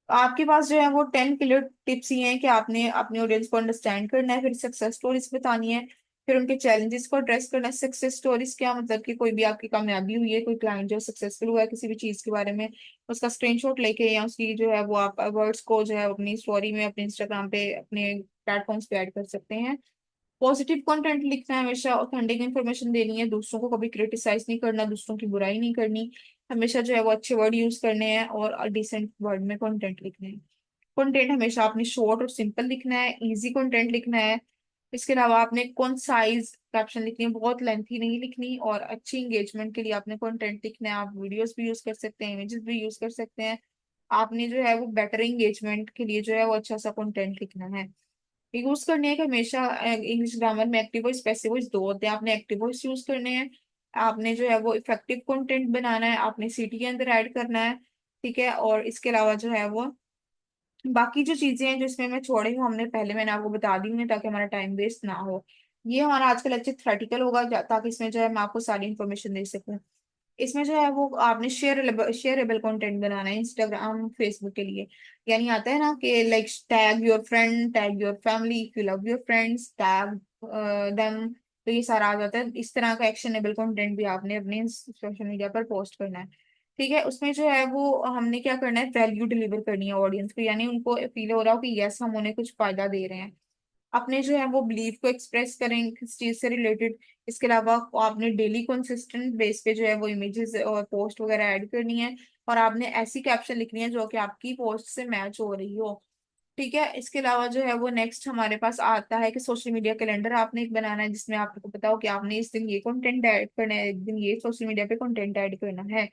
आपके पास जो है वो 10 क्लियर टिप्स ही हैं कि आपने अपने ऑडियंस को अंडरस्टैंड करना है, फिर सक्सेस स्टोरीज बतानी है, फिर उनके चैलेंजेस को एड्रेस करना है। सक्सेस स्टोरीज क्या मतलब कि कोई भी आपकी कामयाबी हुई है, कोई क्लाइंट जो सक्सेसफुल हुआ है किसी भी चीज के बारे में, उसका स्क्रीनशॉट लेके या उसकी जो है वो आप वर्ड्स को जो है अपनी स्टोरी में, अपने इंस्टाग्राम पे, अपने प्लेटफॉर्म्स पे ऐड कर सकते हैं। पॉजिटिव कंटेंट लिखना है, हमेशा ऑथेंटिक इन्फॉर्मेशन देनी है, दूसरों को कभी क्रिटिसाइज नहीं करना, दूसरों की बुराई नहीं करनी। हमेशा जो है वो अच्छे वर्ड यूज करने हैं और डिसेंट वर्ड में कंटेंट लिखने हैं। कंटेंट हमेशा आपने शॉर्ट और सिंपल लिखना है, इजी कंटेंट लिखना है। इसके अलावा आपने कंसाइज कैप्शन लिखनी है, बहुत लेंथी नहीं लिखनी, और अच्छी इंगेजमेंट के लिए आपने कंटेंट लिखना है। आप वीडियोस भी यूज कर सकते हैं, इमेजेस भी यूज कर सकते हैं। आपने जो है वो बेटर इंगेजमेंट के लिए जो है वो अच्छा सा कंटेंट लिखना है। यूज करने है कि हमेशा इंग्लिश ग्रामर में एक्टिव वॉइस पैसिव वॉइस दो होते हैं, आपने एक्टिव वॉइस यूज करने हैं। आपने जो है वो इफेक्टिव कंटेंट बनाना है, आपने सिटी के अंदर ऐड करना है। ठीक है, और इसके अलावा जो है वो बाकी जो चीजें हैं जो इसमें मैं छोड़ी हूँ, हमने पहले मैंने आपको बता दी हुई है ताकि हमारा टाइम वेस्ट ना हो। ये हमारा आज का लेक्चर थ्रेटिकल होगा ताकि इसमें जो है मैं आपको सारी इन्फॉर्मेशन दे सकूँ। इसमें जो है वो आपने शेयरेबल कंटेंट बनाना है इंस्टाग्राम, फेसबुक के लिए। यानी आता है ना कि like tag your friend, tag your family, if you love your friends, tag them. तो ये सारा आ जाता है, इस तरह का एक्शनेबल कंटेंट भी आपने अपने सोशल मीडिया पर पोस्ट करना है। ठीक है, उसमें जो है वो हमने क्या करना है, वैल्यू डिलीवर करनी है ऑडियंस को, यानी उनको फील हो रहा हो कि यस हम उन्हें कुछ फायदा दे रहे हैं। अपने जो है वो बिलीव को एक्सप्रेस करें किस चीज से रिलेटेड। इसके अलावा आपने डेली कंसिस्टेंट बेस पे जो है वो इमेजेस और पोस्ट वगैरह ऐड करनी है, और आपने ऐसी कैप्शन लिखनी है जो कि आपकी पोस्ट से मैच हो रही हो। ठीक है, इसके अलावा जो है वो नेक्स्ट हमारे पास आता है कि सोशल मीडिया कैलेंडर आपने एक बनाना है, जिसमें आपको पता हो कि आपने इस दिन ये कंटेंट ऐड करना है, एक दिन ये सोशल मीडिया पे कंटेंट ऐड करना है।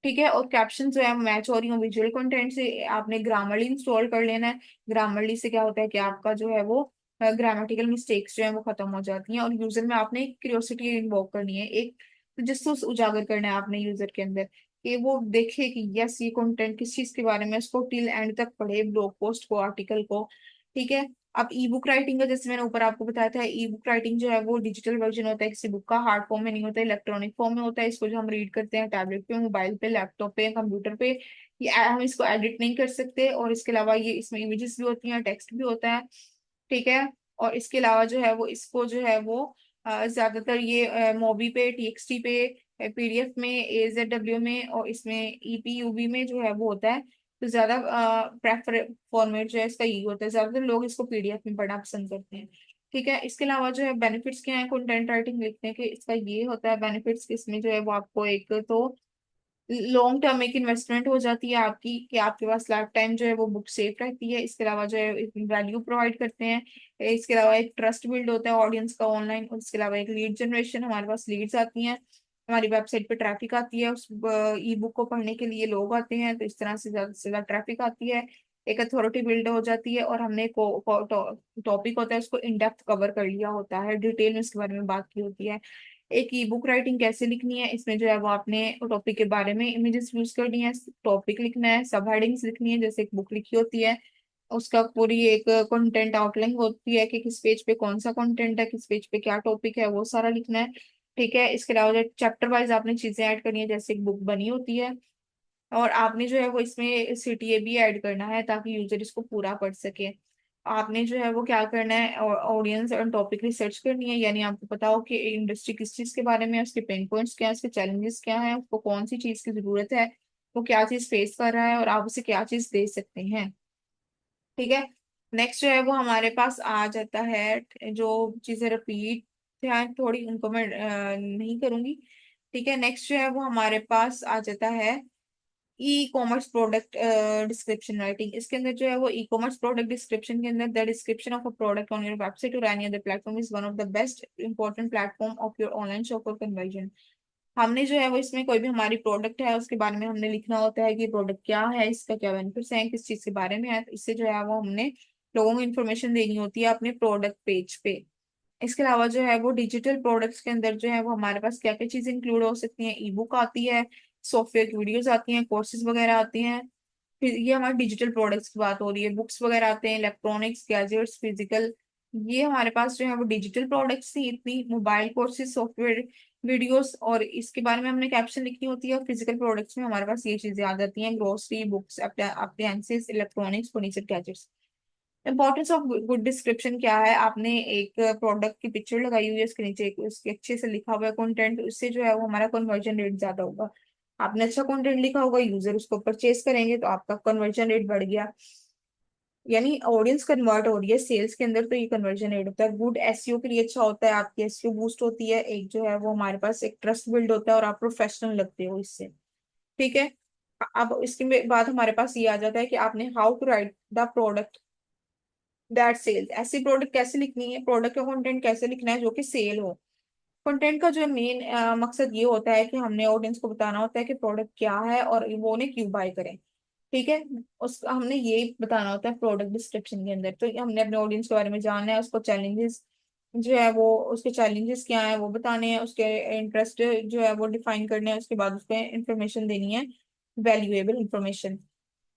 ठीक है, और कैप्शन जो है मैच हो रही हो विजुअल कंटेंट से। आपने ग्रामरली इंस्टॉल कर लेना है। ग्रामरली से क्या होता है कि आपका जो है वो ग्रामेटिकल मिस्टेक्स जो है वो खत्म हो जाती हैं, और यूजर में आपने एक क्यूरियोसिटी इन्वोक करनी है, एक तजस्सुस उजागर करना है आपने यूजर के अंदर, कि वो देखे कि यस ये कंटेंट किस चीज के बारे में, उसको टिल एंड तक पढ़े, ब्लॉग पोस्ट को, आर्टिकल को। ठीक है, अब ई बुक राइटिंग का जैसे मैंने ऊपर आपको बताया था, ई बुक राइटिंग जो है वो डिजिटल वर्जन होता है किसी बुक का, हार्ड फॉर्म में नहीं होता है, इलेक्ट्रॉनिक फॉर्म में होता है। इसको जो हम रीड करते हैं टैबलेट पे, मोबाइल पे, लैपटॉप पे, कंप्यूटर पे, ये हम इसको एडिट नहीं कर सकते। और इसके अलावा ये इसमें इमेजेस भी होती हैं, टेक्स्ट भी होता है, ठीक है। और इसके अलावा जो है वो इसको जो है वो ज्यादातर ये मोबी पे, टीएक्सटी पे, पीडीएफ में, एजेडब्ल्यू में, और इसमें ईपीयूबी में जो है वो होता है। तो ज्यादा प्रेफर फॉर्मेट जो है इसका यही होता है, ज्यादातर लोग इसको पीडीएफ में पढ़ना पसंद करते हैं, ठीक है। इसके अलावा जो है बेनिफिट्स क्या है कंटेंट राइटिंग लिखने के, इसका ये होता है बेनिफिट्स, इसमें जो है वो आपको एक तो लॉन्ग टर्म एक इन्वेस्टमेंट हो जाती है आपकी, कि आपके पास लाइफ टाइम जो है वो बुक सेफ रहती है। इसके अलावा जो है वैल्यू प्रोवाइड करते हैं। इसके अलावा एक ट्रस्ट बिल्ड होता है ऑडियंस का ऑनलाइन। और इसके अलावा एक लीड जनरेशन, हमारे पास लीड्स आती हैं, हमारी वेबसाइट पे ट्रैफिक आती है, उस ई बुक को पढ़ने के लिए लोग आते हैं, तो इस तरह से ज्यादा ट्रैफिक आती है, एक अथॉरिटी बिल्ड हो जाती है। और हमने टॉपिक होता है उसको इन डेप्थ कवर कर लिया होता है, डिटेल में इसके बारे में बात की होती है। एक ई बुक राइटिंग कैसे लिखनी है, इसमें जो है वो आपने टॉपिक के बारे में इमेजेस यूज करनी है, टॉपिक लिखना है, सब हेडिंग्स लिखनी है, जैसे एक बुक लिखी होती है उसका पूरी एक कंटेंट आउटलाइन होती है कि किस पेज पे कौन सा कंटेंट है, किस पेज पे क्या टॉपिक है, वो सारा लिखना है, ठीक है। इसके अलावा जो चैप्टर वाइज आपने चीजें ऐड करनी है, जैसे एक बुक बनी होती है, और आपने जो है वो इसमें सीटीए भी ऐड करना है ताकि यूजर इसको पूरा पढ़ सके। आपने जो है वो क्या करना है, ऑडियंस और टॉपिक रिसर्च करनी है, यानी आपको पता हो कि इंडस्ट्री किस चीज के बारे में है, उसके पेन पॉइंट्स क्या है, उसके चैलेंजेस क्या है, उसको कौन सी चीज की जरूरत है, वो क्या चीज फेस कर रहा है, और आप उसे क्या चीज दे सकते हैं, ठीक है। नेक्स्ट जो है वो हमारे पास आ जाता है, जो चीजें रिपीट हैं थोड़ी उनको मैं नहीं करूंगी, ठीक है। नेक्स्ट जो है वो हमारे पास आ जाता है e commerce product description writing. इसके अंदर जो है वो ई कॉमर्स प्रोडक्ट डिस्क्रिप्शन के अंदर, the description of a product on your website और any other platform is one of the best important platform of your online shop और conversion. हमने जो है वो इसमें कोई भी हमारी प्रोडक्ट है उसके बारे में हमने लिखना होता है कि प्रोडक्ट क्या है, इसका क्या बेनिफिट्स हैं, किस चीज के बारे में है, तो इससे जो है वो हमने लोगों को इन्फॉर्मेशन देनी होती है अपने प्रोडक्ट पेज पे। इसके अलावा जो है वो डिजिटल प्रोडक्ट्स के अंदर जो है वो हमारे पास क्या क्या चीजें इंक्लूड हो सकती हैं, ई बुक आती है, सॉफ्टवेयर की वीडियोस आती हैं, कोर्सेज वगैरह आती हैं। फिर ये हमारे डिजिटल प्रोडक्ट्स की बात हो रही है, बुक्स वगैरह आते हैं, इलेक्ट्रॉनिक्स, गैजेट्स, फिजिकल, ये हमारे पास जो है वो डिजिटल प्रोडक्ट्स थी इतनी, मोबाइल कोर्सेज, सॉफ्टवेयर, वीडियोस, और इसके बारे में हमने कैप्शन लिखनी होती है। और फिजिकल प्रोडक्ट्स में हमारे पास ये चीजें आ जाती हैं, grocery, books, appliances, electronics, furniture, gadgets. Importance of good description क्या है, आपने एक प्रोडक्ट की पिक्चर लगाई हुई है, उसके नीचे उसके अच्छे से लिखा हुआ है कंटेंट, उससे जो है वो हमारा कन्वर्जन रेट ज्यादा होगा। आपने अच्छा कंटेंट लिखा होगा, यूजर उसको परचेज करेंगे, तो आपका कन्वर्जन रेट बढ़ गया, यानी ऑडियंस कन्वर्ट हो रही है सेल्स के अंदर, तो ये कन्वर्जन रेट होता है। गुड एसईओ के लिए अच्छा होता है, आपकी एसईओ बूस्ट होती है, एक जो है वो हमारे पास एक ट्रस्ट बिल्ड होता है और आप प्रोफेशनल लगते हो इससे, ठीक है। अब इसके बाद हमारे पास ये आ जाता है कि आपने how to write the product that sells, ऐसी प्रोडक्ट कैसे लिखनी है, प्रोडक्ट का कंटेंट कैसे लिखना है जो कि सेल हो। कंटेंट का जो मेन मकसद ये होता है कि हमने ऑडियंस को बताना होता है कि प्रोडक्ट क्या है और वो उन्हें क्यों बाय करें, ठीक है। उस हमने ये बताना होता है प्रोडक्ट डिस्क्रिप्शन के अंदर, तो हमने अपने ऑडियंस के बारे में जानना है, उसको चैलेंजेस जो है वो, उसके चैलेंजेस क्या है वो बताने हैं, उसके इंटरेस्ट जो है वो डिफाइन करने हैं, उसके बाद उसको इंफॉर्मेशन देनी है, वैल्यूएबल इंफॉर्मेशन,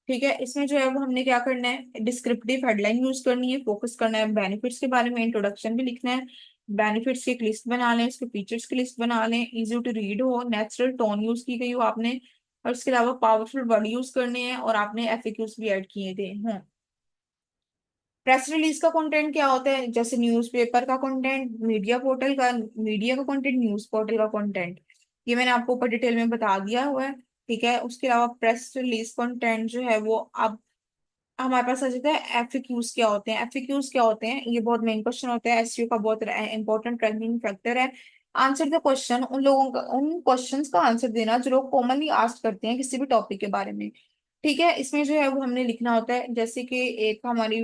ठीक है। इसमें जो है वो हमने क्या करना है, डिस्क्रिप्टिव हेडलाइन यूज करनी है, फोकस करना है बेनिफिट्स के बारे में, इंट्रोडक्शन भी लिखना है, बेनिफिट्स की एक लिस्ट बना लें, उसके फीचर्स की लिस्ट बना लें, इजी टू रीड हो, नेचुरल टोन यूज की गई हो आपने, और इसके अलावा पावरफुल वर्ड यूज करने हैं, और आपने एफएक्यूज भी ऐड किए थे। हाँ, प्रेस रिलीज का कंटेंट क्या होता है, जैसे न्यूज़पेपर का कंटेंट, मीडिया पोर्टल का, मीडिया का कंटेंट, न्यूज पोर्टल का कंटेंट, ये मैंने आपको ऊपर डिटेल में बता दिया हुआ है, ठीक है। उसके अलावा प्रेस रिलीज कंटेंट जो है वो अब हमारे पास आ जाता है एफएक्यूज क्या होते हैं। एफएक्यूज क्या होते हैं, ये बहुत मेन क्वेश्चन होता है, एसईओ का बहुत इंपॉर्टेंट रैंकिंग फैक्टर है। आंसर द क्वेश्चन, उन लोगों का, उन क्वेश्चंस का आंसर देना जो लोग कॉमनली आस्क करते हैं किसी भी टॉपिक के बारे में, ठीक है। इसमें जो है वो हमने लिखना होता है, जैसे कि एक हमारी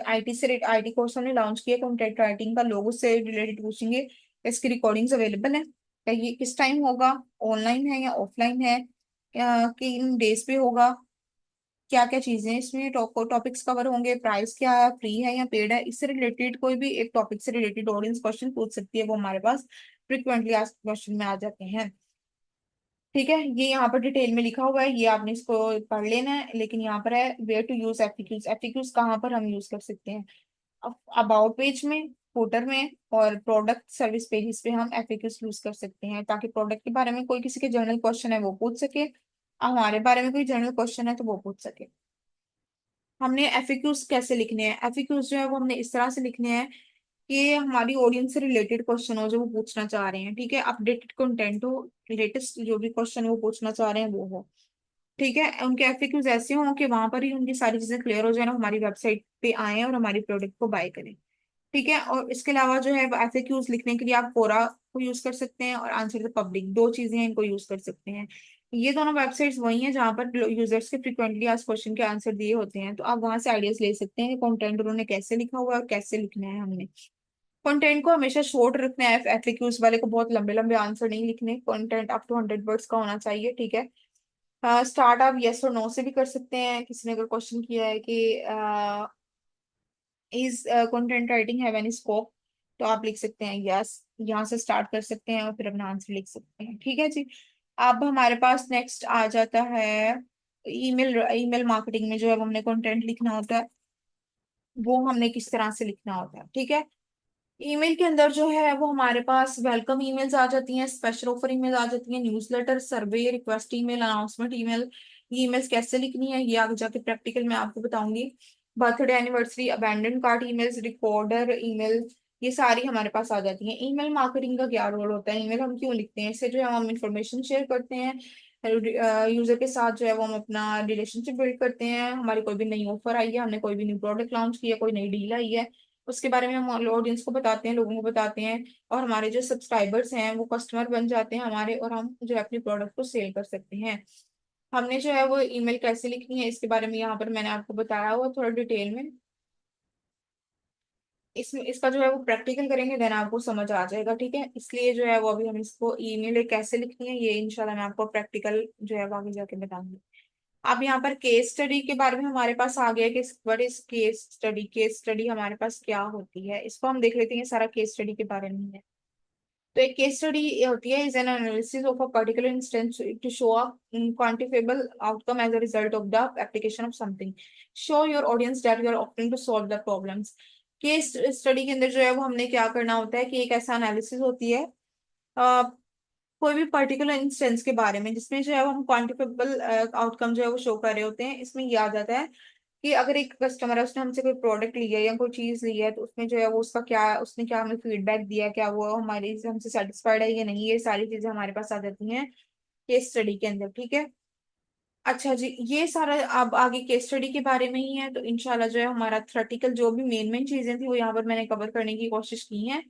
आईटी कोर्स हमने लॉन्च किया कंटेंट राइटिंग का, लोग उससे रिलेटेड पूछेंगे इसकी रिकॉर्डिंग्स अवेलेबल है क्या, ये किस टाइम होगा, ऑनलाइन है या ऑफलाइन है, किन डेज पे होगा, क्या क्या चीजें इसमें टॉपिक्स कवर होंगे, प्राइस क्या है, फ्री है या पेड है, इससे रिलेटेड कोई भी एक टॉपिक से रिलेटेड ऑडियंस क्वेश्चन पूछ सकती है, वो हमारे पास फ्रिक्वेंटली आस्क्ड क्वेश्चन में आ जाते हैं, ठीक है। ये यहाँ पर डिटेल में लिखा हुआ है, ये आपने इसको पढ़ लेना है, लेकिन यहाँ पर है where to use FAQs, FAQs कहाँ पर हम यूज कर सकते हैं। अबाउट पेज में, फुटर में और प्रोडक्ट सर्विस पेजेस पे हम एफएक्यूज यूज कर सकते हैं, ताकि प्रोडक्ट के बारे में कोई किसी के जनरल क्वेश्चन है वो पूछ सके, और हमारे बारे में कोई जनरल क्वेश्चन है तो वो पूछ सके। हमने एफएक्यूज कैसे लिखने हैं, एफएक्यूज जो है वो हमने इस तरह से लिखने हैं कि हमारी ऑडियंस से रिलेटेड क्वेश्चन हो जो वो पूछना चाह रहे हैं, ठीक है, अपडेटेड कंटेंट हो, लेटेस्ट जो भी क्वेश्चन वो पूछना चाह रहे हैं वो हो, ठीक है। उनके एफएक्यूज ऐसे हों कि वहां पर ही उनकी सारी चीजें क्लियर हो जाए ना, हमारी वेबसाइट पे आए और हमारी प्रोडक्ट को बाय करें, ठीक है। और इसके अलावा जो है एफएक्यूज लिखने के लिए आप कोरा को यूज कर सकते हैं और आंसर द पब्लिक, दो चीजें हैं, इनको यूज कर सकते हैं। ये दोनों वेबसाइट्स वही हैं जहां पर यूजर्स के फ्रिक्वेंटली आज क्वेश्चन के आंसर दिए होते हैं, तो आप वहां से आइडियाज ले सकते हैं कि कंटेंट उन्होंने कैसे लिखा हुआ है और कैसे लिखना है हमने। कंटेंट को हमेशा शॉर्ट रखना है, एफएक्यूज वाले को बहुत लंबे लंबे आंसर नहीं लिखने, कंटेंट अप टू 100 वर्ड्स का होना चाहिए, ठीक है। स्टार्ट आप यस और नो से भी कर सकते हैं, किसी ने अगर क्वेश्चन किया है कि is content writing have any scope, तो आप लिख सकते हैं यस, यहाँ से स्टार्ट कर सकते हैं और फिर अपना आंसर लिख सकते हैं, ठीक है जी। अब हमारे पास नेक्स्ट आ जाता है ईमेल, ईमेल मार्केटिंग में जो है वो हमने कंटेंट लिखना होता है, वो हमने किस तरह से लिखना होता है, ठीक है। ईमेल के अंदर जो है वो हमारे पास वेलकम ईमेल्स आ जाती हैं, स्पेशल ऑफर ईमेल आ जाती हैं, न्यूज़लेटर, सर्वे, रिक्वेस्ट ईमेल, अनाउंसमेंट ईमेल। ये ईमेल्स कैसे लिखनी है ये आगे जाके प्रैक्टिकल में आपको बताऊंगी। Birthday, anniversary, abandon card emails, recorder email, ये सारी हमारे पास आ जाती हैं। ईमेल मार्केटिंग का क्या रोल होता है, ईमेल हम क्यों लिखते हैं, इससे जो है हम इंफॉर्मेशन शेयर करते हैं यूजर के साथ, जो है वो हम अपना रिलेशनशिप बिल्ड करते हैं। हमारी कोई भी नई ऑफर आई है, हमने कोई भी न्यू प्रोडक्ट लॉन्च किया, कोई नई डील आई है, उसके बारे में हम ऑडियंस को बताते हैं, लोगों को बताते हैं, और हमारे जो सब्सक्राइबर्स हैं वो कस्टमर बन जाते हैं हमारे, और हम जो है अपनी प्रोडक्ट को सेल कर सकते हैं। हमने जो है वो ईमेल कैसे लिखनी है इसके बारे में यहाँ पर मैंने आपको बताया हुआ थोड़ा डिटेल में। इसमें इसका जो है वो प्रैक्टिकल करेंगे देन आपको समझ आ जाएगा, ठीक है। इसलिए जो है वो अभी हम इसको ईमेल कैसे लिखनी है ये इंशाल्लाह मैं आपको प्रैक्टिकल जो है वो आगे जाके बताऊंगी। अब यहाँ पर केस स्टडी के बारे में हमारे पास आ गया कि what is case study, case study हमारे पास क्या होती है, इसको हम देख लेते हैं, सारा केस स्टडी के बारे में है। तो एक केस स्टडी होती है is an analysis of a particular instance to show a quantifiable outcome as a result of the application of something, show your audience that you are opting to solve the problems. Case study के अंदर जो है वो हमने क्या करना होता है कि एक ऐसा एनालिसिस होती है कोई भी पर्टिकुलर इंस्टेंस के बारे में, जिसमें जो है वो हम क्वांटिफिकेबल आउटकम जो है वो शो कर रहे होते हैं। इसमें ये आ जाता है कि अगर एक कस्टमर है, उसने हमसे कोई प्रोडक्ट लिया है या कोई चीज ली है, तो उसमें जो है वो उसका क्या, उसने क्या हमें फीडबैक दिया, क्या वो हमारे हमसे सेटिस्फाइड है या नहीं, ये सारी चीजें हमारे पास आ जाती हैं केस स्टडी के अंदर, ठीक है। अच्छा जी, ये सारा अब आगे केस स्टडी के बारे में ही है, तो इंशाल्लाह जो है हमारा थ्योरेटिकल जो भी मेन मेन चीजें थी वो यहाँ पर मैंने कवर करने की कोशिश की है,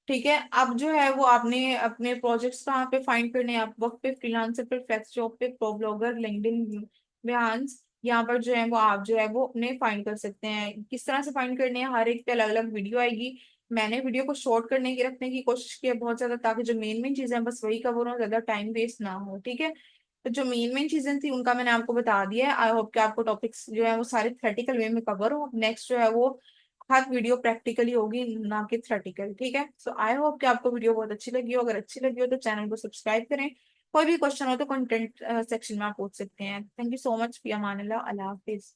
ठीक है। अब जो है वो आपने अपने प्रोजेक्ट्स कहाँ पे फाइंड करने हैं, आप वर्क पे, फ्रीलांसर पे, फ्लेक्स जॉब पे, प्रो ब्लॉगर, लिंक्डइन, behance, यहाँ पर जो है वो आप जो है वो अपने फाइंड कर सकते हैं। किस तरह से फाइंड करने हैं, हर एक पे अलग अलग वीडियो आएगी। मैंने वीडियो को शॉर्ट करने की रखने की कोशिश की है बहुत ज्यादा, ताकि जो मेन मेन चीजें हैं बस वही कवर हो, ज्यादा टाइम वेस्ट ना हो, ठीक है। तो जो मेन मेन चीजें थी उनका मैंने आपको बता दिया है। आई होप कि आपको टॉपिक्स जो है वो सारे थ्योरेटिकल वे में कवर हो। नेक्स्ट जो है वो हर वीडियो प्रैक्टिकली होगी ना कि थ्योरेटिकल, ठीक है। सो आई होप कि आपको वीडियो बहुत अच्छी लगी हो, अगर अच्छी लगी हो तो चैनल को सब्सक्राइब करें। कोई भी क्वेश्चन हो तो कंटेंट सेक्शन में आप पूछ सकते हैं। Thank you so much, fee Aman Allah, Allah Hafiz.